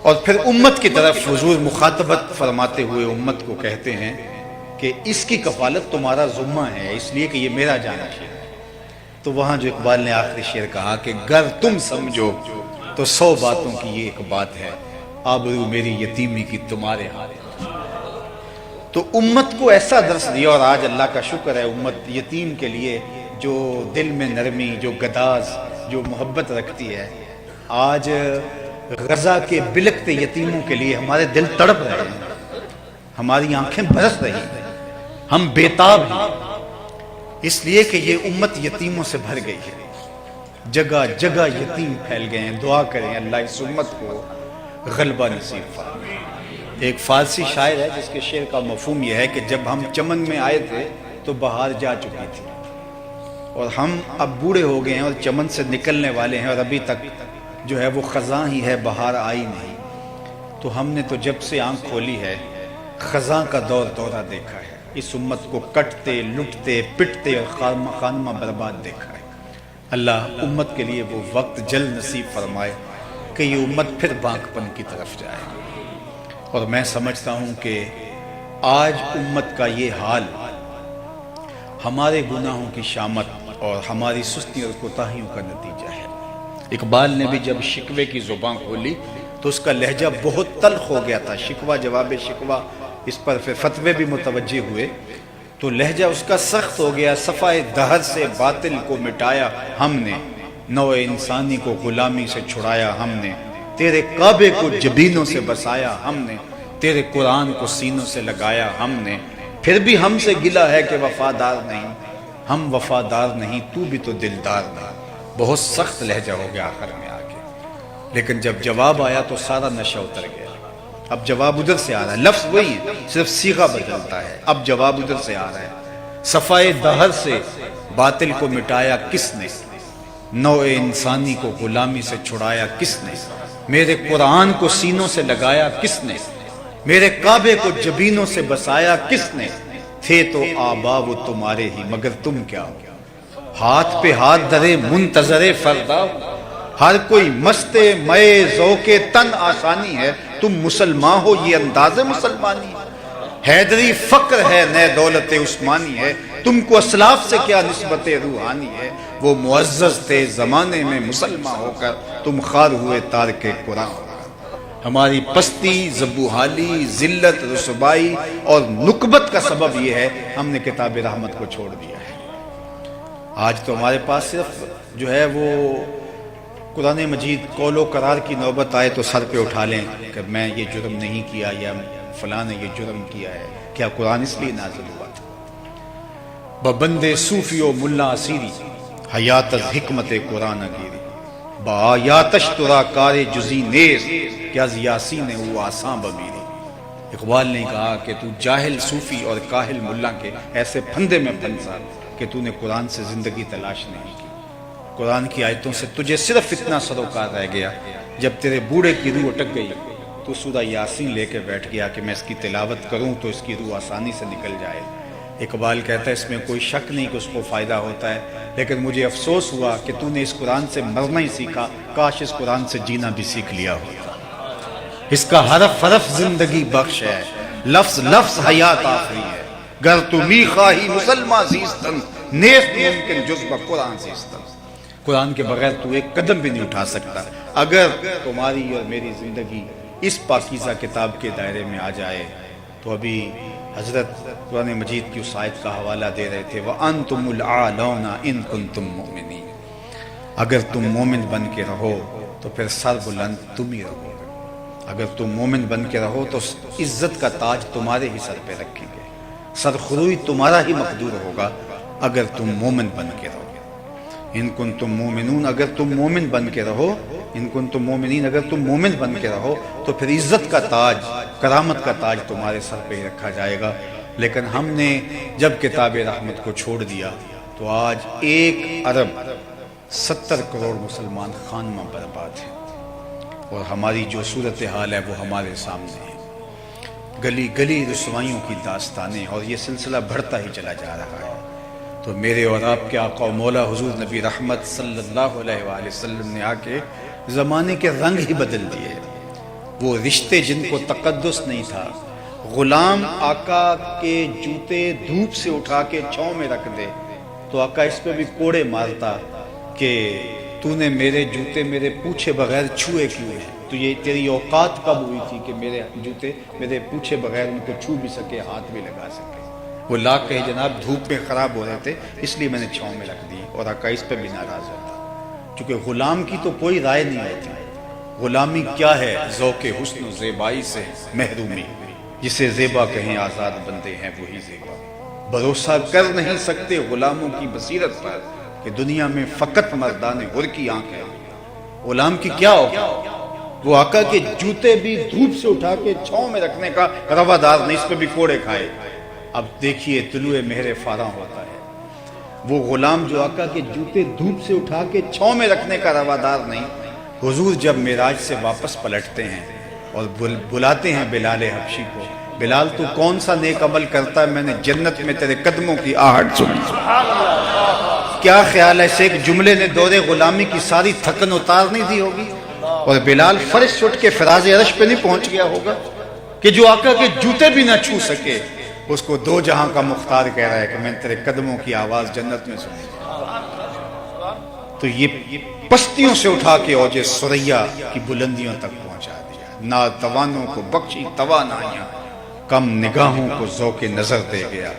اور پھر امت کی طرف حضور مخاطبت فرماتے ہوئے امت کو کہتے ہیں کہ اس کی کفالت تمہارا ذمہ ہے، اس لیے کہ یہ میرا جانشین ہے۔ تو وہاں جو اقبال نے آخری شعر کہا کہ گر تم سمجھو تو 100 باتوں کی یہ ایک بات ہے، آبرو میری یتیمی کی تمہارے ہاتھ۔ تو امت کو ایسا درس دیا، اور آج اللہ کا شکر ہے امت یتیم کے لیے جو دل میں نرمی، جو گداز، جو محبت رکھتی ہے، آج غزہ کے بلکتے یتیموں کے لیے ہمارے دل تڑپ رہے ہیں، ہماری آنکھیں برس رہی ہیں، ہم بیتاب ہیں، اس لیے کہ یہ امت یتیموں سے بھر گئی ہے، جگہ جگہ یتیم پھیل گئے ہیں۔ دعا کریں اللہ اس امت کو غلبہ نصیب فرمائے۔ ایک فارسی شاعر ہے جس کے شعر کا مفہوم یہ ہے کہ جب ہم چمن میں آئے تھے تو بہار جا چکی تھی، اور ہم اب بوڑھے ہو گئے ہیں اور چمن سے نکلنے والے ہیں، اور ابھی تک جو ہے وہ خزاں ہی ہے، بہار آئی نہیں۔ تو ہم نے تو جب سے آنکھ کھولی ہے خزاں کا دورہ دیکھا ہے، اس امت کو کٹتے، لٹتے، پٹتے اور خانمہ برباد دیکھا ہے۔ اللہ امت کے لیے وہ وقت جلد نصیب فرمائے کہ یہ امت پھر بانک پن کی طرف جائے۔ اور میں سمجھتا ہوں کہ آج امت کا یہ حال ہمارے گناہوں کی شامت اور ہماری سستی اور کوتاہیوں کا نتیجہ ہے۔ اقبال نے بھی جب شکوے کی زبان کھولی تو اس کا لہجہ بہت تلخ ہو گیا تھا، شکوہ جواب شکوہ، اس پر پھر فتوے بھی متوجہ ہوئے تو لہجہ اس کا سخت ہو گیا۔ صفائے دہر سے باطل کو مٹایا ہم نے، نوع انسانی کو غلامی سے چھڑایا ہم نے، تیرے کعبے کو جبینوں سے بسایا ہم نے، تیرے قرآن کو سینوں سے لگایا ہم نے، پھر بھی ہم سے گلہ ہے کہ وفادار نہیں، ہم وفادار نہیں، تو بھی تو دلدار نہیں۔ بہت سخت لہجہ ہو گیا آخر میں آگے، لیکن جب جواب آیا تو سارا نشہ اتر گیا۔ اب جواب ادھر سے آ رہا ہے، لفظ وہی ہے، صرف صیغہ بدلتا ہے، اب جواب ادھر سے آ رہا ہے۔ صفائے دہر سے باطل کو مٹایا کس نے، نوع انسانی کو غلامی سے چھڑایا کس نے، میرے قرآن کو سینوں سے لگایا کس نے، میرے کعبے کو جبینوں سے بسایا کس نے، تھے تو آبا وہ تمہارے ہی مگر تم کیا ہو، ہاتھ پہ ہاتھ درے منتظر فردا، ہر کوئی مست مئے ذوق تن آسانی ہے، تم مسلمان ہو یہ انداز مسلمانی ہے، حیدری فقر ہے نئے دولت عثمانی ہے، تم کو اسلاف سے کیا نسبت روحانی ہے، وہ معزز تھے زمانے میں مسلمان ہو کر، تم خار ہوئے تارک قرآن۔ ہماری پستی، زبوحالی، ذلت، رسوائی اور نکبت کا سبب یہ ہے ہم نے کتاب رحمت کو چھوڑ دیا ہے۔ آج تو ہمارے پاس صرف جو ہے وہ قرآن مجید قول و قرار کی نوبت آئے تو سر پہ اٹھا لیں کہ میں یہ جرم نہیں کیا یا فلاں نے یہ جرم کیا ہے۔ کیا قرآن اس لیے نازل ہوا تھا؟ ببندے صوفی و ملا اسیری، حیات از حکمت قرآن گیری، با آیاتش ترا کار جزی نیز، کیا یاسین وہ آساں بمیری۔ اقبال نے کہا کہ تو جاہل صوفی اور کاہل ملا کے ایسے پھندے میں پھنسا کہ تو نے قرآن سے زندگی تلاش نہیں کی۔ قرآن کی آیتوں سے تجھے صرف اتنا سروکار رہ گیا، جب تیرے بوڑھے کی روح اٹک گئی تو سورہ یاسین لے کے بیٹھ گیا کہ میں اس کی تلاوت کروں تو اس کی روح آسانی سے نکل جائے۔ اقبال کہتا ہے اس میں کوئی شک نہیں کہ اس کو فائدہ ہوتا ہے، لیکن مجھے افسوس ہوا کہ تو نے اس قرآن سے مرنا ہی سیکھا، کاش اس قرآن سے جینا بھی سیکھ لیا ہوتا۔ اس کا حرف حرف زندگی بخش ہے، لفظ لفظ حیات آفری ہے، گر تو می خواہی مسلمان زیستن، نیست ممکن جز قرآن زیستن۔ قرآن کے بغیر تو ایک قدم بھی نہیں اٹھا سکتا۔ اگر تمہاری اور میری زندگی اس پاکیزہ کتاب کے دائرے میں آ جائے تو ابھی حضرت قرآن مجید کی اس آیت کا حوالہ دے رہے تھے وَأَنْتُمُ الْعَالَوْنَ إِن كُنْتُم مُؤْمِنِينَ، اگر تم مومن بن کے رہو تو پھر سر بلند تم ہی رہو گے۔ اگر تم مومن بن کے رہو تو عزت کا تاج تمہارے ہی سر پہ رکھیں گے، سر خروئی تمہارا ہی مقدور ہوگا اگر تم مومن بن کے رہو۔ ان کنتم مومنون، اگر تم مومن بن کے رہو، ان کنتم مومنین، اگر تم مومن بن کے رہو تو پھر عزت کا تاج، کرامت کا تاج تمہارے سر پہ ہی رکھا جائے گا۔ لیکن ہم نے جب کتاب رحمت کو چھوڑ دیا تو آج 1 ارب 70 کروڑ مسلمان خانمہ برباد ہیں، اور ہماری جو صورتحال ہے وہ ہمارے سامنے ہے۔ گلی گلی رسوائیوں کی داستانیں، اور یہ سلسلہ بڑھتا ہی چلا جا رہا ہے۔ تو میرے اور آپ کے آقا و مولا حضور نبی رحمت صلی اللہ علیہ وآلہ وسلم نے آ کے زمانے کے رنگ ہی بدل دیے۔ وہ رشتے جن کو تقدس نہیں تھا، غلام آقا کے جوتے دھوپ سے اٹھا کے چھاؤں میں رکھ دے تو آقا اس پہ بھی کوڑے مارتا کہ تو نے میرے جوتے میرے پوچھے بغیر چھوئے کیوں ہیں، تو یہ تیری اوقات کب ہوئی تھی کہ میرے جوتے میرے پوچھے بغیر ان کو چھو بھی سکے، ہاتھ بھی لگا سکے۔ وہ لا کہے جناب دھوپ میں خراب ہو رہے تھے اس لیے میں نے چھاؤں میں رکھ دی، اور آقا اس پہ بھی ناراض ہوتا، چونکہ غلام کی تو کوئی رائے نہیں ہوتی۔ غلامی کیا ہے؟ ذوق حسن و زیبائی سے محرومی، جسے زیبا کہیں آزاد بندے ہیں وہی زیبا۔ بھروسہ کر نہیں سکتے غلاموں کی بصیرت پر کہ دنیا میں فقط مردان حر کی آنکھ ہے۔ غلام کی کیا ہوگا؟ وہ آقا کے جوتے بھی دھوپ سے اٹھا کے چھاؤں میں رکھنے کا روادار نہیں، اس پہ بھی کوڑے کھائے۔ اب دیکھیے طلوع مہر فاراں ہوتا ہے، وہ غلام جو آقا کے جوتے دھوپ سے اٹھا کے چھاؤں میں رکھنے کا روادار نہیں، حضور جب معراج سے واپس پلٹتے ہیں اور بلاتے ہیں بلال حبشی کو، بلال تو کون سا نیک عمل کرتا ہے، میں نے جنت میں تیرے قدموں کی آہٹ سنی۔ کیا خیال ہے اس ایک جملے نے دور غلامی کی ساری تھکن اتار نہیں دی ہوگی؟ اور بلال فرش سے اٹھ کے فراز عرش پہ نہیں پہنچ گیا ہوگا کہ جو آقا کے جوتے بھی نہ چھو سکے، اس کو دو جہاں کا مختار کہہ رہا ہے کہ میں تیرے قدموں کی آواز جنت میں سنی۔ تو یہ پستیوں سے اٹھا کے اوج ثریا کی بلندیوں تک پہنچا دیا۔ ناتوانوں کو بخشی توانائیاں، کم نگاہوں کو ذوق نظر دے گیا،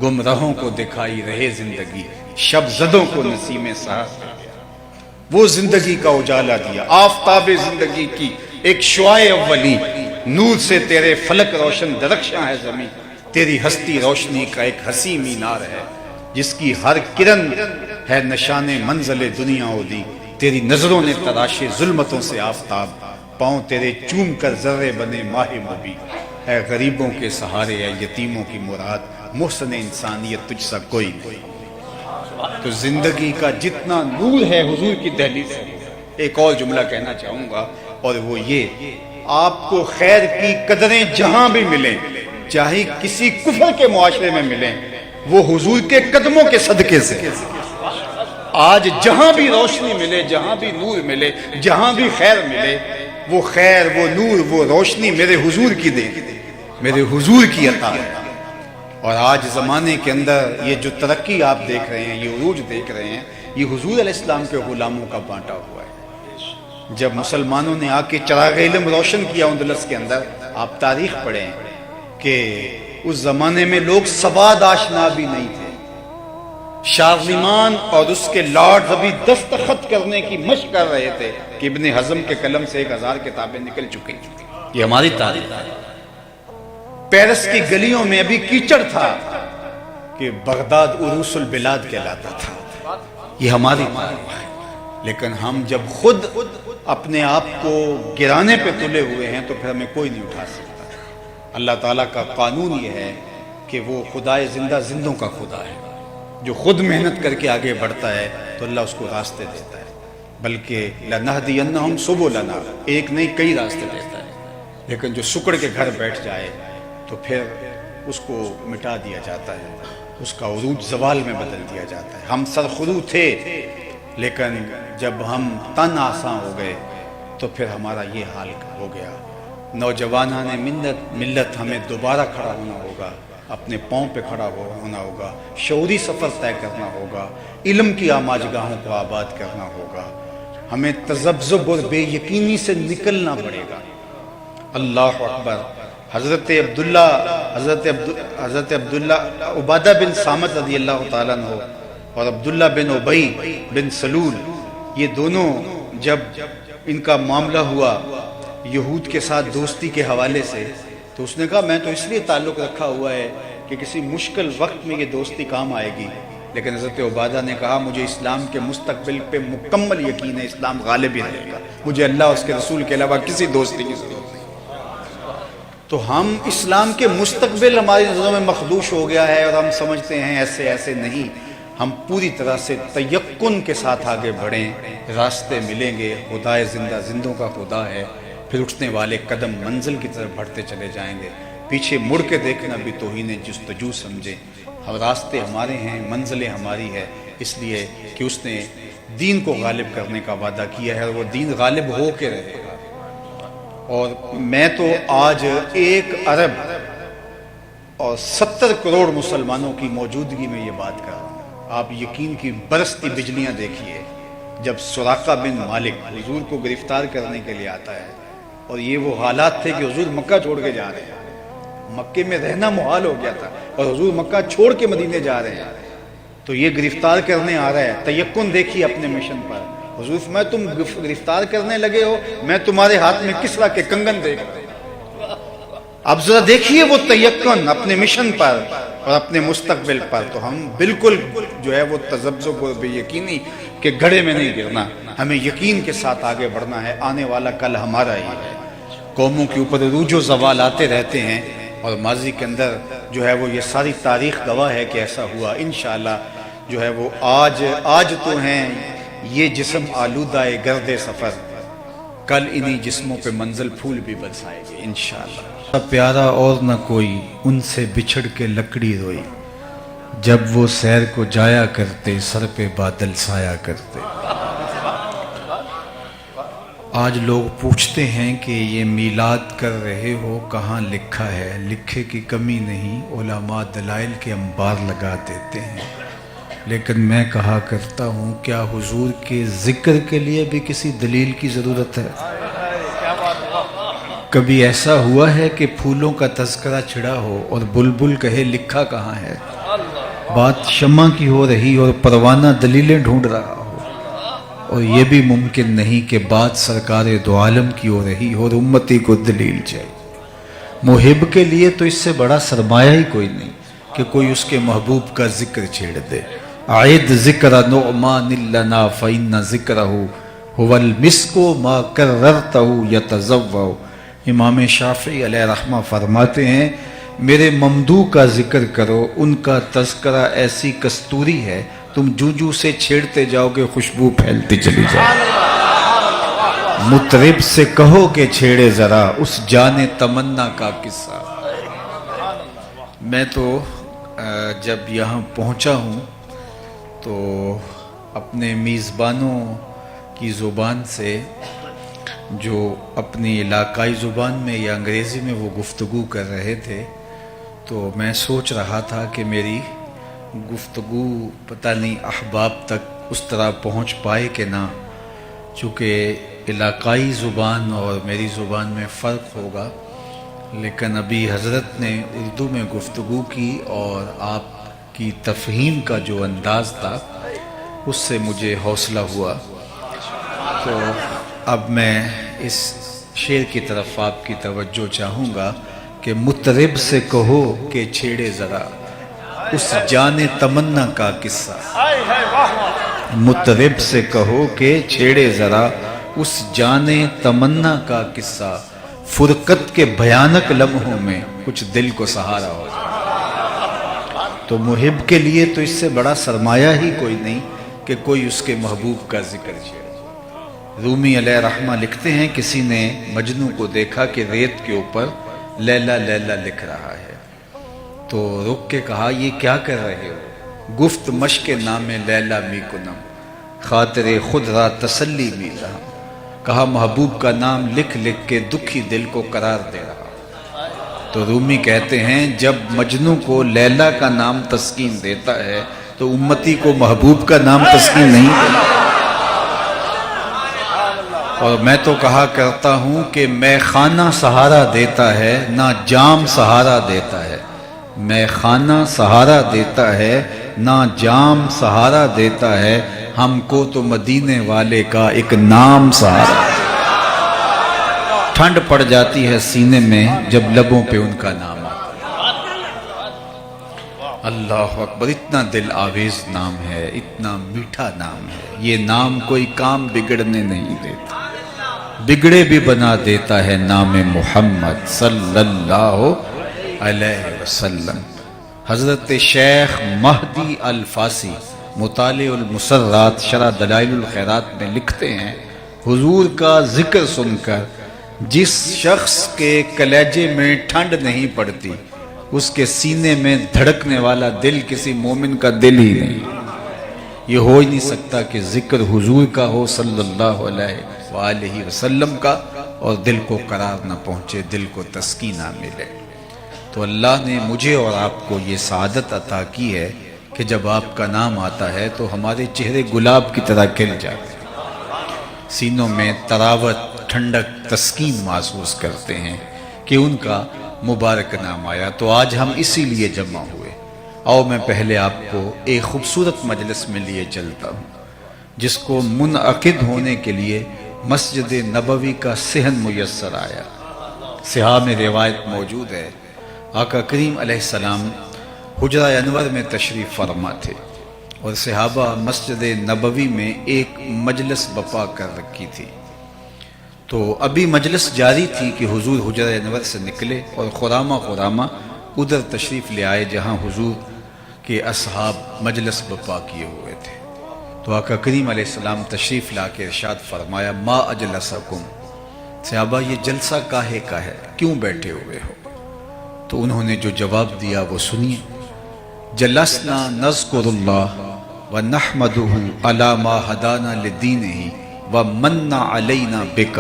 گمراہوں کو دکھائی رہے زندگی، شب زدوں کو نسیم سحر وہ زندگی کا اجالا دیا۔ آفتاب زندگی کی ایک شعاع اولی، نور سے تیرے فلک روشن درخشاں ہے زمین، تیری ہستی روشنی کا ایک حسین مینار ہے، جس کی ہر کرن ہے نشان منزل دنیا اودی، تیری نظروں نے تراشے ظلمتوں سے آفتاب، پاؤں تیرے چوم کر ذرے بنے ماہ مبی، ہے غریبوں کے سہارے ہے یتیموں کی مراد، محسن انسانیت تجھ سا کوئی نہیں۔ تو زندگی کا جتنا نور ہے حضور کی دہلیز سے۔ ایک اور جملہ کہنا چاہوں گا، اور وہ یہ، آپ کو خیر کی قدریں جہاں بھی ملیں، چاہے کسی کفر کے معاشرے میں ملیں، وہ حضور کے قدموں کے صدقے سے۔ آج جہاں بھی روشنی ملے، جہاں بھی نور ملے، جہاں بھی خیر ملے، وہ خیر، وہ نور، وہ روشنی میرے حضور کی دے، میرے حضور کی عطا ہے۔ اور آج زمانے کے اندر یہ جو ترقی آپ دیکھ رہے ہیں، یہ عروج دیکھ رہے ہیں، یہ حضور علیہ السلام کے غلاموں کا بانٹا ہوا ہے۔ جب مسلمانوں نے آ کے چراغ علم روشن کیا اندلس کے اندر، آپ تاریخ پڑھیں کہ اس زمانے میں لوگ سواد آشنا بھی نہیں تھے۔ شارلمان اور اس کے لارڈز ابھی دستخط کرنے کی مشق کر رہے تھے کہ ابن حزم کے قلم سے 1000 کتابیں نکل چکی۔ یہ ہماری تاریخ ہے۔ پیرس کی گلیوں میں ابھی کیچڑ تھا کہ بغداد عروس البلاد کہلاتا تھا۔ یہ ہماری تاریخ ہے۔ لیکن ہم جب خود اپنے آپ کو گرانے پہ تلے ہوئے ہیں تو پھر ہمیں کوئی نہیں اٹھا سکتا۔ اللہ تعالیٰ کا قانون یہ ہے کہ وہ خدائے زندہ زندوں کا خدا ہے۔ جو خود محنت کر کے آگے بڑھتا ہے تو اللہ اس کو راستے دیتا ہے، بلکہ لَنَهْدِيَنَّهُمْ سُبُلَنَا، ایک نہیں کئی راستے دیتا ہے۔ لیکن جو سکڑ کے گھر بیٹھ جائے تو پھر اس کو مٹا دیا جاتا ہے، اس کا عروج زوال میں بدل دیا جاتا ہے۔ ہم سرخرو تھے، لیکن جب ہم تن آساں ہو گئے تو پھر ہمارا یہ حال ہو گیا۔ نوجوانان ملت ہمیں دوبارہ کھڑا ہونا ہوگا، اپنے پاؤں پہ کھڑا ہونا ہوگا، شعوری سفر طے کرنا ہوگا، علم کی آماجگاہوں کو آباد کرنا ہوگا، ہمیں تذبذب اور بے یقینی سے نکلنا پڑے گا۔ اللہ اکبر۔ حضرت عبداللہ عبادہ بن صامت رضی اللہ تعالیٰ عنہ اور عبداللہ بن ابی بن سلول، یہ دونوں جب ان کا معاملہ ہوا یہود کے ساتھ دوستی کے حوالے سے، تو اس نے کہا میں تو اس لیے تعلق رکھا ہوا ہے کہ کسی مشکل وقت میں یہ دوستی کام آئے گی، لیکن حضرت عبادہ نے کہا مجھے اسلام کے مستقبل پہ مکمل یقین ہے، اسلام غالب ہی رہے گا، مجھے اللہ اور اس کے رسول کے علاوہ کسی دوستی کی ضرورت نہیں۔ تو ہم اسلام کے مستقبل ہماری نظروں میں مخدوش ہو گیا ہے اور ہم سمجھتے ہیں ایسے نہیں۔ ہم پوری طرح سے تیقن کے ساتھ آگے بڑھیں، راستے ملیں گے، خدائے زندہ زندوں کا خدا ہے، پھر اٹھنے والے قدم منزل کی طرف بڑھتے چلے جائیں گے۔ پیچھے مڑ کے دیکھنا بھی توہین جستجو سمجھیں۔ ہم راستے ہمارے ہیں، منزلیں ہماری ہے، اس لیے کہ اس نے دین کو غالب کرنے کا وعدہ کیا ہے اور وہ دین غالب ہو کے رہے گا۔ اور میں تو آج 1 ارب اور 70 کروڑ مسلمانوں کی موجودگی میں یہ بات کر رہا ہوں۔ آپ یقین کی برستی بجلیاں دیکھیے جب سراقہ بن مالک حضور کو گرفتار کرنے کے لیے آتا ہے، اور یہ وہ حالات تھے کہ حضور مکہ چھوڑ کے جا رہے ہیں، مکے میں رہنا محال ہو گیا تھا اور حضور مکہ چھوڑ کے مدینے جا رہے ہیں، تو یہ گرفتار کرنے آ رہا ہے۔ تیقن دیکھیے اپنے مشن پر۔ حضور میں تم گرفتار کرنے لگے ہو، میں تمہارے ہاتھ میں کسرا کے کنگن دیکھ رہا ہوں۔ اب ذرا دیکھیے وہ تیقن اپنے مشن پر اور اپنے مستقبل پر، تو ہم بالکل جو ہے وہ تذبذب اور بے یقینی کے گڑھے میں نہیں گرنا، ہمیں یقین کے ساتھ آگے بڑھنا ہے۔ آنے والا کل ہمارا ہی ہے۔ قوموں کے اوپر عروج و زوال آتے رہتے ہیں، اور ماضی کے اندر جو ہے وہ یہ ساری تاریخ گواہ ہے کہ ایسا ہوا۔ انشاءاللہ جو ہے وہ آج تو ہیں یہ جسم آلودہ گرد سفر، کل انہی جسموں پہ منزل پھول بھی برسائے گی انشاءاللہ۔ پیارا اور نہ کوئی ان سے بچھڑ کے لکڑی روئی، جب وہ سیر کو جایا کرتے سر پہ بادل سایا کرتے۔ آج لوگ پوچھتے ہیں کہ یہ میلاد کر رہے ہو کہاں لکھا ہے؟ لکھے کی کمی نہیں، علماء دلائل کے انبار لگا دیتے ہیں، لیکن میں کہا کرتا ہوں کیا حضور کے ذکر کے لیے بھی کسی دلیل کی ضرورت ہے؟ کبھی ایسا ہوا ہے کہ پھولوں کا تذکرہ چھڑا ہو اور بلبل کہے لکھا کہاں ہے؟ بات شمع کی ہو رہی اور پروانہ دلیلیں ڈھونڈ رہا ہو، اور یہ بھی ممکن نہیں کہ بات سرکار دو عالم کی ہو رہی اور امتی کو دلیل چاہیے۔ محب کے لیے تو اس سے بڑا سرمایہ ہی کوئی نہیں کہ کوئی اس کے محبوب کا ذکر چھیڑ دے۔ عید ذکر نعمان لنا فإن ذکرہ هو المسک ما کررتہ یتضوع۔ امام شافعی علیہ رحمہ فرماتے ہیں میرے ممدوح کا ذکر کرو، ان کا تذکرہ ایسی کستوری ہے تم جو سے چھیڑتے جاؤ گے خوشبو پھیلتی چلی جائے۔ مطرب سے کہو کہ چھیڑے ذرا اس جان تمنا کا قصہ۔ میں تو جب یہاں پہنچا ہوں تو اپنے میزبانوں کی زبان سے جو اپنی علاقائی زبان میں یا انگریزی میں وہ گفتگو کر رہے تھے، تو میں سوچ رہا تھا کہ میری گفتگو پتہ نہیں احباب تک اس طرح پہنچ پائے کہ نہ، چونکہ علاقائی زبان اور میری زبان میں فرق ہوگا، لیکن ابھی حضرت نے اردو میں گفتگو کی اور آپ کی تفہیم کا جو انداز تھا اس سے مجھے حوصلہ ہوا. تو اب میں اس شعر کی طرف آپ کی توجہ چاہوں گا کہ مطرب سے کہو کہ چھیڑے ذرا اس جان تمنا کا قصہ. مطرب سے کہو کہ چھیڑے ذرا اس جان تمنا کا قصہ، فرقت کے بھیانک لمحوں میں کچھ دل کو سہارا ہو جائے. تو محب کے لیے تو اس سے بڑا سرمایہ ہی کوئی نہیں کہ کوئی اس کے محبوب کا ذکر چھیڑے. رومی علیہ رحمہ لکھتے ہیں کسی نے مجنوں کو دیکھا کہ ریت کے اوپر لیلا لیلا لکھ رہا ہے، تو رک کے کہا یہ کیا کر رہے ہو؟ گفت مشق نام لیلا می کنم خاطر خود را تسلی می رہا. کہا محبوب کا نام لکھ لکھ کے دکھی دل کو قرار دے رہا. تو رومی کہتے ہیں جب مجنوں کو لیلا کا نام تسکین دیتا ہے تو امتی کو محبوب کا نام تسکین نہیں دیتا. اور میں تو کہا کرتا ہوں کہ میں خانہ سہارا دیتا ہے نہ جام سہارا دیتا ہے. میں خانہ سہارا دیتا ہے نہ جام سہارا دیتا ہے، ہم کو تو مدینے والے کا ایک نام سہارا. ٹھنڈ پڑ جاتی ہے سینے میں جب لبوں پہ ان کا نام آتا ہے. اللہ اکبر، اتنا دل آویز نام ہے، اتنا میٹھا نام ہے. یہ نام کوئی کام بگڑنے نہیں دیتا، بگڑے بھی بنا دیتا ہے. نام محمد صلی اللہ علیہ وسلم. حضرت شیخ مہدی الفاسی مطالع المسرات شرح دلائل الخیرات میں لکھتے ہیں حضور کا ذکر سن کر جس شخص کے کلیجے میں ٹھنڈ نہیں پڑتی اس کے سینے میں دھڑکنے والا دل کسی مومن کا دل ہی نہیں. یہ ہو ہی نہیں سکتا کہ ذکر حضور کا ہو صلی اللہ علیہ وآلہ وسلم کا اور دل کو قرار نہ پہنچے، دل کو تسکین نہ ملے. تو اللہ نے مجھے اور آپ کو یہ سعادت عطا کی ہے کہ جب آپ کا نام آتا ہے تو ہمارے چہرے گلاب کی طرح کھل جاتے ہیں، سینوں میں تراوت، ٹھنڈک، تسکین محسوس کرتے ہیں کہ ان کا مبارک نام آیا. تو آج ہم اسی لیے جمع ہوئے. آؤ میں پہلے آپ کو ایک خوبصورت مجلس میں لیے چلتا ہوں جس کو منعقد ہونے کے لیے مسجد نبوی کا صحن میسر آیا. صحاح میں روایت موجود ہے آقا کریم علیہ السلام حجرہ انور میں تشریف فرما تھے اور صحابہ مسجد نبوی میں ایک مجلس بپا کر رکھی تھی. تو ابھی مجلس جاری تھی کہ حضور حجرہ انور سے نکلے اور خرامہ ادھر تشریف لے آئے جہاں حضور کے اصحاب مجلس بپا کیے ہوئے تھے. تو آقا کریم علیہ السلام تشریف لا کے ارشاد فرمایا ما اجلسکم، صحابہ یہ جلسہ کاہے کا ہے، کیوں بیٹھے ہوئے ہو؟ تو انہوں نے جو جواب دیا وہ سنیے. جلسنا نذکر اللہ ونحمدہ علی ما ہدانا لدینہ ومن علینا بک.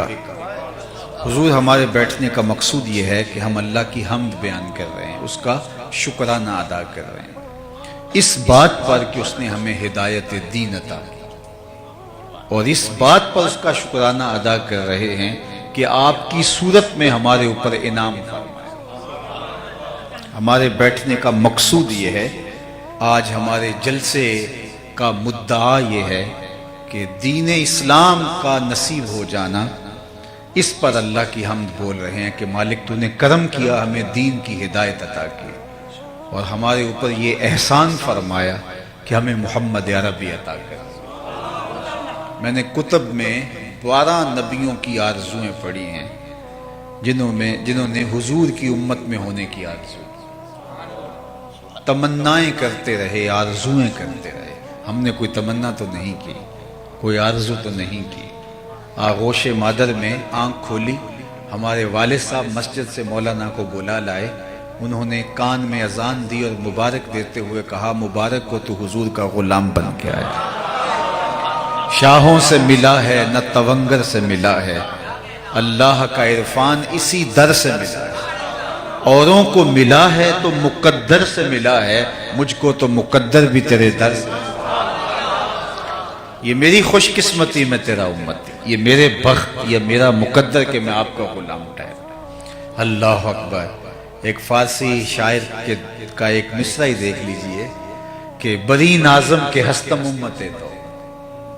حضور ہمارے بیٹھنے کا مقصود یہ ہے کہ ہم اللہ کی حمد بیان کر رہے ہیں، اس کا شکرانہ ادا کر رہے ہیں اس بات پر کہ اس نے ہمیں ہدایت دین عطا کی، اور اس بات پر اس کا شکرانہ ادا کر رہے ہیں کہ آپ کی صورت میں ہمارے اوپر انعام فرمائے. ہمارے بیٹھنے کا مقصود یہ ہے، آج ہمارے جلسے کا مدعا یہ ہے کہ دین اسلام کا نصیب ہو جانا، اس پر اللہ کی حمد بول رہے ہیں کہ مالک تو نے کرم کیا، ہمیں دین کی ہدایت عطا کی اور ہمارے اوپر یہ احسان فرمایا کہ ہمیں محمد عربی عطا کر. میں نے کتب میں 12 نبیوں کی آرزویں پڑھی ہیں جنہوں نے حضور کی امت میں ہونے کی آرزو، تمنائیں کرتے رہے، آرزویں کرتے رہے. ہم نے کوئی تمنا تو نہیں کی، کوئی آرزو تو نہیں کی. آغوش مادر میں آنکھ کھولی، ہمارے والد صاحب مسجد سے مولانا کو بلا لائے، انہوں نے کان میں اذان دی اور مبارک دیتے ہوئے کہا مبارک کو تو حضور کا غلام بن کے آیا. شاہوں سے ملا ہے نہ تونگر سے ملا ہے، اللہ کا عرفان اسی در سے ملا ہے. اوروں کو ملا ہے تو مقدر سے ملا ہے، مجھ کو تو مقدر بھی تیرے در سے۔ یہ میری خوش قسمتی میں تیرا امت، یہ میرے بخت، یہ میرا مقدر کہ میں آپ کا غلام ٹھہرا۔ اللہ اکبر۔ ایک فارسی شاعر کا ایک مصرع ہی دیکھ لیجئے کہ بری ناظم کے ہستم امتے تو،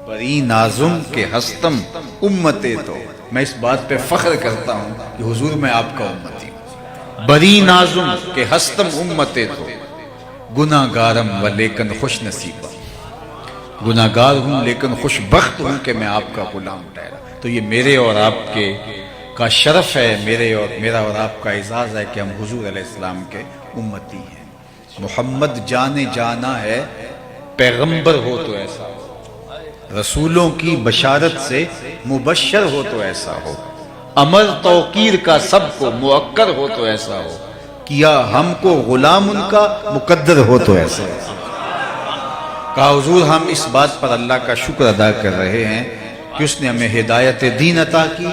بری ناظم کے ہستم امتے تو، میں اس بات پہ فخر کرتا ہوں کہ حضور میں آپ کا امتی ہوں۔ بری ناظم کے ہستم امتے تو، گناہ گارم و لیکن خوش نصیبہ، گناہ گار ہوں لیکن خوش بخت ہوں کہ میں آپ کا غلام ٹھہرا۔ تو یہ میرے اور آپ کے کا شرف ہے، میرا اور آپ کا اعزاز ہے کہ ہم حضور علیہ السلام کے امتی ہیں۔ محمد جان جانا ہے، پیغمبر ہو تو ایسا ہو، رسولوں کی بشارت سے مبشر ہو تو ایسا ہو، امر توقیر کا سب کو مؤکر ہو تو ایسا ہو، کیا ہم کو غلام ان کا مقدر ہو تو ایسا ہو۔ کہا حضور ہم اس بات پر اللہ کا شکر ادا کر رہے ہیں کہ اس نے ہمیں ہدایت دین عطا کی،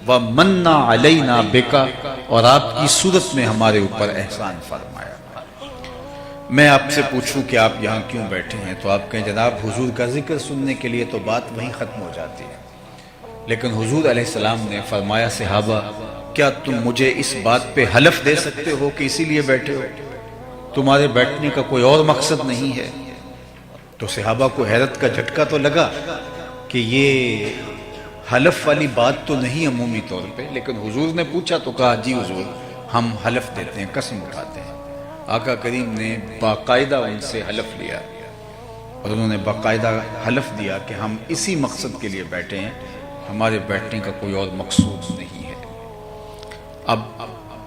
وَمَنَّ عَلَيْنَا بِكَ، اور آپ کی صورت میں ہمارے اوپر احسان فرمایا۔ میں آپ سے پوچھوں کہ آپ یہاں کیوں بیٹھے ہیں تو آپ کہیں جناب حضور کا ذکر سننے کے لیے تو بات وہیں ختم ہو جاتی ہے، لیکن حضور علیہ السلام نے فرمایا صحابہ کیا تم مجھے اس بات پہ حلف دے سکتے ہو کہ اسی لیے بیٹھے ہو، تمہارے بیٹھنے کا کوئی اور مقصد نہیں ہے؟ تو صحابہ کو حیرت کا جھٹکا تو لگا کہ یہ حلف والی بات تو نہیں عمومی طور پہ، لیکن حضور نے پوچھا تو کہا جی حضور ہم حلف دیتے ہیں، قسم اٹھاتے ہیں۔ آقا کریم نے باقاعدہ ان سے حلف لیا اور انہوں نے باقاعدہ حلف دیا کہ ہم اسی مقصد کے لیے بیٹھے ہیں، ہمارے بیٹھنے کا کوئی اور مقصود نہیں ہے۔ اب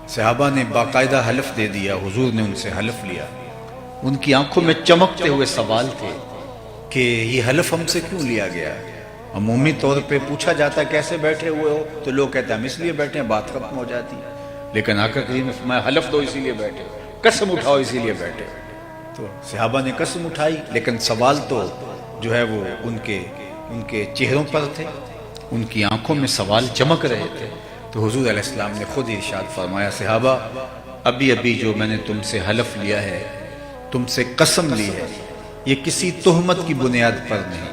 صحابہ نے باقاعدہ حلف دے دیا، حضور نے ان سے حلف لیا، ان کی آنکھوں میں چمکتے ہوئے سوال تھے کہ یہ حلف ہم سے کیوں لیا گیا؟ عمومی طور پہ پوچھا جاتا ہے کیسے بیٹھے ہوئے ہو تو لوگ کہتے ہیں ہم اس لیے بیٹھے ہیں، بات ختم ہو جاتی ہے، لیکن آقا کریم نے فرمایا حلف دو اسی لیے بیٹھے، قسم اٹھاؤ اسی لیے بیٹھے۔ تو صحابہ نے قسم اٹھائی، لیکن سوال تو جو ہے وہ ان کے چہروں پر تھے، ان کی آنکھوں میں سوال چمک رہے تھے۔ تو حضور علیہ السلام نے خود ارشاد فرمایا صحابہ ابھی ابھی جو میں نے تم سے حلف لیا ہے، تم سے قسم لی ہے، یہ کسی تہمت کی بنیاد پر نہیں،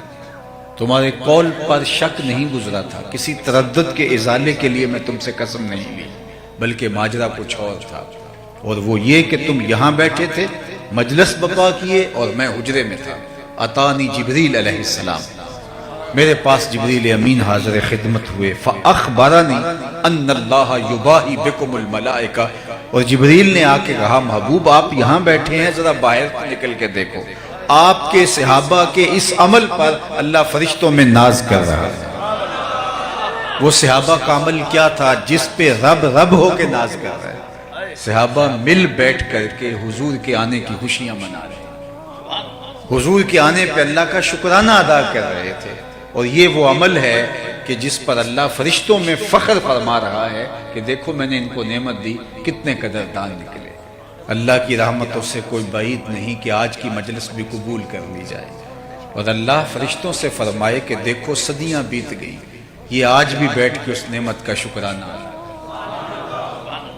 تمہارے قول پر شک نہیں گزرا تھا، کسی تردد کے ازالے کے لیے میں تم سے قسم نہیں لی، بلکہ ماجرا کچھ اور تھا، اور وہ یہ کہ تم یہاں بیٹھے تھے، مجلس بپا کیے اور میں حجرے میں تھا۔ اتانی جبریل علیہ السلام، میرے پاس جبریل امین حاضر خدمت ہوئے، فاخبرنی ان اللہ یباہی بکم الملائکہ، اور جبریل نے آ کے کہا محبوب آپ یہاں بیٹھے ہیں، ذرا باہر نکل کے دیکھو، آپ کے صحابہ کے اس عمل پر اللہ فرشتوں میں ناز کر رہا ہے۔ وہ صحابہ کا عمل کیا تھا جس پہ رب ہو کے ناز کر رہا ہے؟ صحابہ مل بیٹھ کر کے حضور کے آنے کی خوشیاں منا رہے ہیں، حضور کے آنے پہ اللہ کا شکرانہ ادا کر رہے تھے، اور یہ وہ عمل ہے کہ جس پر اللہ فرشتوں میں فخر فرما رہا ہے کہ دیکھو میں نے ان کو نعمت دی، کتنے قدردان نکلے۔ اللہ کی رحمتوں سے کوئی بعید نہیں کہ آج کی مجلس بھی قبول کر لی جائے، اور اللہ فرشتوں سے فرمائے کہ دیکھو صدیاں بیت گئی، یہ آج بھی بیٹھ کے اس نعمت کا شکرانہ ہے۔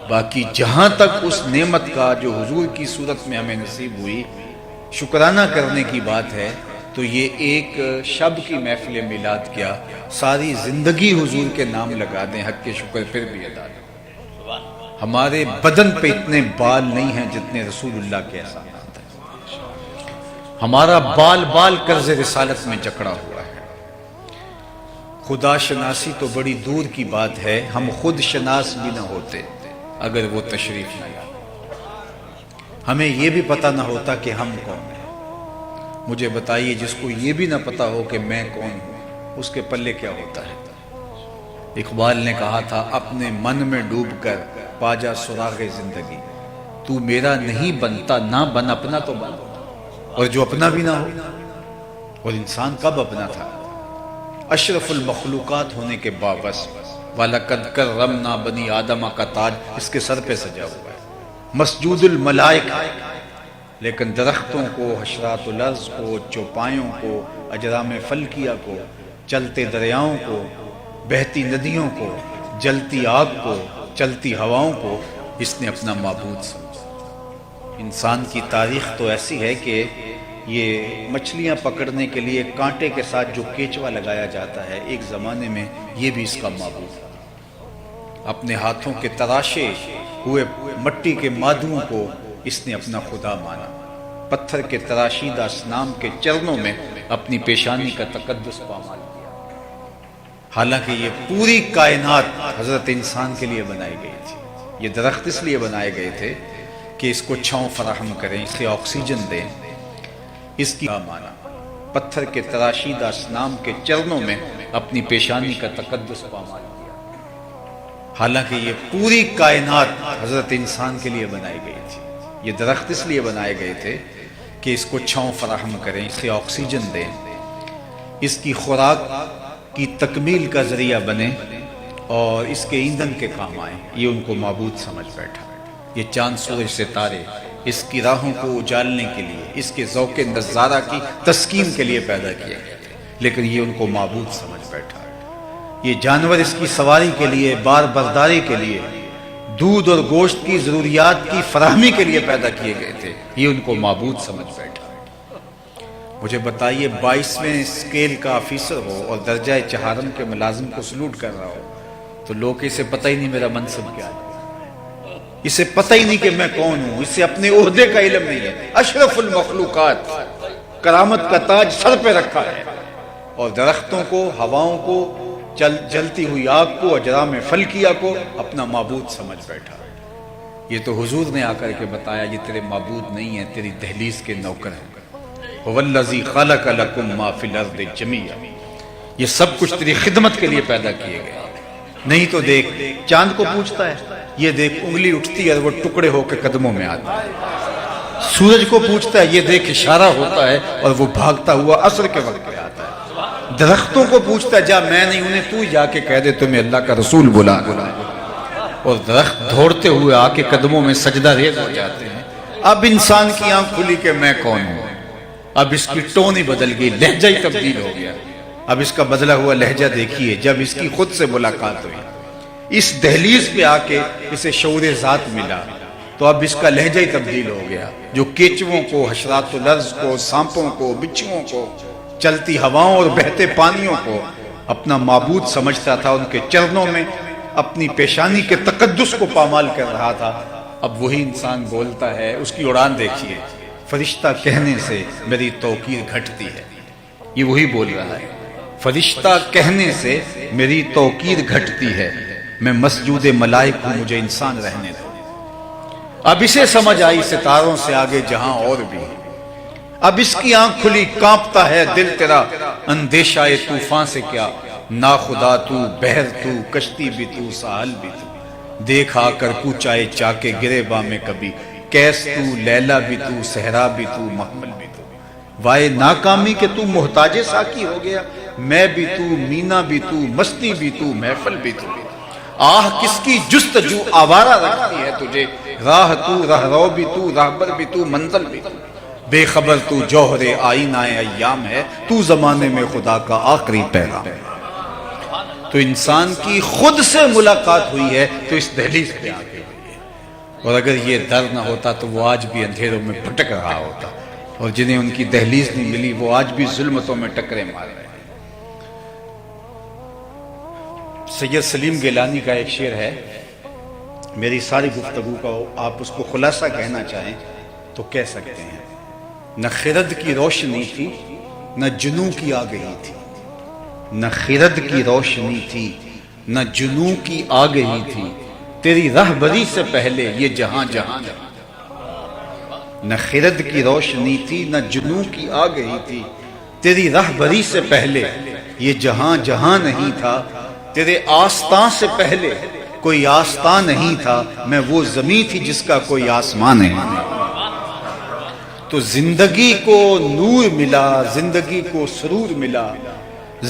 باقی جہاں تک اس نعمت کا جو حضور کی صورت میں ہمیں نصیب ہوئی شکرانہ کرنے کی بات ہے، تو یہ ایک شب کی محفل میلاد کیا، ساری زندگی حضور کے نام لگا دیں، حق کے شکر پھر بھی ادا دیں۔ ہمارے بدن پہ اتنے بال نہیں ہیں جتنے رسول اللہ کے احسانات ہیں، ہمارا بال قرض رسالت میں جکڑا ہوا ہے۔ خدا شناسی تو بڑی دور کی بات ہے، ہم خود شناس بھی نہ ہوتے اگر وہ تشریف نہ لاتے، ہمیں یہ بھی پتہ نہ ہوتا کہ ہم کون ہیں۔ مجھے بتائیے جس کو یہ بھی نہ پتا ہو کہ میں کون ہوں، اس کے پلے کیا ہوتا ہے؟ اقبال نے کہا تھا اپنے من میں ڈوب کر پا جا سراغ زندگی، تو میرا نہیں بنتا نہ بن اپنا تو بن، اور جو اپنا بھی نہ ہو، اور انسان کب اپنا تھا؟ اشرف المخلوقات ہونے کے باوجود وَلَقَدْ كَرَّمْنَا بَنِي آدَمَ کا تاج اس کے سر پہ سجا ہوا ہے، مسجود الملائکہ، لیکن درختوں کو، حشرات الارض کو، چوپایوں کو، اجرام فلکیہ کو، چلتے دریاؤں کو، بہتی ندیوں کو، جلتی آگ کو، چلتی ہواؤں کو اس نے اپنا معبود سمجھا۔ انسان کی تاریخ تو ایسی ہے کہ یہ مچھلیاں پکڑنے کے لیے کانٹے کے ساتھ جو کیچوا لگایا جاتا ہے، ایک زمانے میں یہ بھی اس کا معبود تھا۔ اپنے ہاتھوں کے تراشے ہوئے مٹی کے مادوں کو اس نے اپنا خدا مانا۔ پتھر کے تراشیدہ اصنام کے چرنوں میں اپنی پیشانی کا تقدس پامال کیا۔ حالانکہ یہ پوری کائنات حضرت انسان کے لیے بنائی گئی تھی۔ یہ درخت اس لیے بنائے گئے تھے کہ اس کو چھاؤں فراہم کریں، اسے آکسیجن دیں، اس کی مانا۔ پتھر کے تراشیدہ اصنام کے چرنوں میں اپنی پیشانی کا تقدس پامال کیا۔ حالانکہ یہ پوری کائنات حضرت انسان کے لیے بنائی گئی تھی۔ یہ درخت اس لیے بنائے گئے تھے کہ اس کو چھاؤں فراہم کریں، اسے آکسیجن دیں، اس کی خوراک کی تکمیل کا ذریعہ بنے اور اس کے ایندھن کے کام آئیں۔ یہ ان کو معبود سمجھ بیٹھا۔ یہ چاند سورج ستارے اس کی راہوں کو اجالنے کے لیے، اس کے ذوق نظارہ کی تسکین کے لیے پیدا کیے گئے تھے، لیکن یہ ان کو معبود سمجھ بیٹھا۔ یہ جانور اس کی سواری کے لیے، بار برداری کے لیے، دودھ اور گوشت کی ضروریات کی فراہمی کے لیے پیدا کیے گئے تھے، یہ ان کو معبود سمجھ بیٹھا۔ مجھے بتائیے 22ویں اسکیل کا آفیسر ہو اور درجہ چہارم کے ملازم کو سلوٹ کر رہا ہو تو لوگ اسے پتہ ہی نہیں میرا منصب کیا ہے، اسے پتہ ہی نہیں کہ میں کون ہوں، اسے اپنے عہدے کا علم نہیں ہے۔ اشرف المخلوقات، کرامت کا تاج سر پہ رکھا ہے، اور درختوں کو، ہواؤں کو، جلتی ہوئی آگ کو، اجرام فلکیہ کو اپنا معبود سمجھ بیٹھا۔ یہ تو حضور نے آ کر کے بتایا یہ تیرے معبود نہیں ہیں، تیری دہلیز کے نوکر ہیں۔ وَالَّذِي خَلَقَ لَكُم مَّا فِي الْأَرْضِ جَمِيعًا، یہ سب کچھ تیری خدمت کے لیے پیدا کیے گئے۔ نہیں تو دیکھ چاند کو پوچھتا ہے، یہ دیکھ انگلی اٹھتی ہے اور وہ ٹکڑے ہو کے قدموں میں آتا ہے۔ سورج کو پوچھتا ہے، یہ دیکھ اشارہ ہوتا ہے اور وہ بھاگتا ہوا عصر کے وقت پہ آتا ہے۔ درختوں کو پوچھتا ہے، جا میں نہیں، انہیں تو جا کے کہہ دے تمہیں اللہ کا رسول بلا، اور درخت دوڑتے ہوئے آ کے قدموں میں سجدہ ریز ہو جاتے ہیں۔ اب انسان کی آنکھ کھلی کہ میں کون ہوں۔ اب اس کی ٹون ہی بدل گئی، لہجہ ہی تبدیل ہو گیا۔ اب اس کا بدلا ہوا لہجہ دیکھیے، جب اس کی خود سے ملاقات ہوئی، اس دہلیز پہ آ کے اسے شعور ذات ملا، تو اب اس کا لہجہ ہی تبدیل ہو گیا۔ جو کیچووں کو، حشرات الارض کو، سانپوں کو، بچھوؤں کو، چلتی ہواؤں اور بہتے پانیوں کو اپنا معبود سمجھتا تھا، ان کے چرنوں میں اپنی پیشانی کے تقدس کو پامال کر رہا تھا، اب وہی انسان بولتا ہے۔ اس کی اڑان دیکھیے، فرشتہ کہنے سے میری توقیر گھٹتی ہے، یہ وہی بول رہا ہے۔ فرشتہ کہنے سے میری توقیر گھٹتی ہے، میں مسجود ملائک ہوں، مجھے انسان رہنے دو۔ اب اسے سمجھ آئی ستاروں سے آگے جہاں اور بھی۔ اب اس کی آنکھ کھلی، کانپتا ہے دل تیرا اندیشہ طوفان سے کیا، نا خدا تو، بحر تو، کشتی بھی تو، ساحل بھی تو، دیکھ آ کر کوچائے چاکے گریباں میں کبھی، کیس تو، لیلا بھی تو، صحرا بھی تو، محمل بھی تو، وائے ناکامی کہ تو محتاج ساکی ہو گیا، میں بھی تو، مینا بھی تو، مستی بھی تو، محفل بھی تو، آہ کس کی جستجو آوارہ رکھتی ہے تجھے، راہ تو، رہرو بھی تو، راہبر بھی تو، منزل بھی تو، بے خبر تو جوہر آئینہ ایام ہے، تو زمانے میں خدا کا آخری پیغام ہے۔ تو انسان کی خود سے ملاقات ہوئی ہے تو اس دہلیز پہ آ کے ہوئی ہے، اور اگر یہ ڈر نہ ہوتا تو وہ آج بھی اندھیروں میں بھٹک رہا ہوتا، اور جنہیں ان کی دہلیز نہیں ملی وہ آج بھی ظلمتوں میں ٹکرے مار رہے ہیں۔ سید سلیم گیلانی کا ایک شعر ہے، میری ساری گفتگو کا آپ اس کو خلاصہ کہنا چاہیں تو کہہ سکتے ہیں، نہ خرد کی روشنی تھی نہ جنوں کی آگہی تھی، نہ خرد کی روشنی تھی نہ جنوں کی آگہی تھی، تیری رہبری سے پہلے یہ جہاں جہاں نہیں۔ نہ خرد کی روشنی تھی نہ جنوں کی آگہی تھی، تیری رہبری سے پہلے یہ جہاں جہاں نہیں تھا، تیرے آستاں سے پہلے کوئی آستاں نہیں تھا، میں وہ زمین تھی جس کا کوئی آسمان نہیں۔ تو زندگی کو نور ملا، زندگی کو سرور ملا،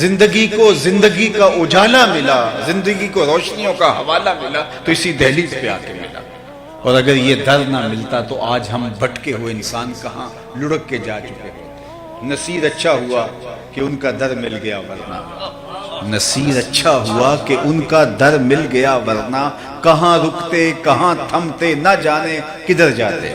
زندگی کو زندگی کا اجالا ملا، زندگی کو روشنیوں کا حوالہ ملا، تو اسی دہلیز پہ آ کے ملا۔ اور اگر یہ در نہ ملتا تو آج ہم بھٹکے ہوئے انسان کہاں لڑک کے جا چکے ہوتے۔ نصیر اچھا ہوا کہ ان کا در مل گیا، ورنہ نصیر اچھا ہوا کہ ان کا در مل گیا ورنہ کہاں رکتے کہاں تھمتے نہ جانے کدھر جاتے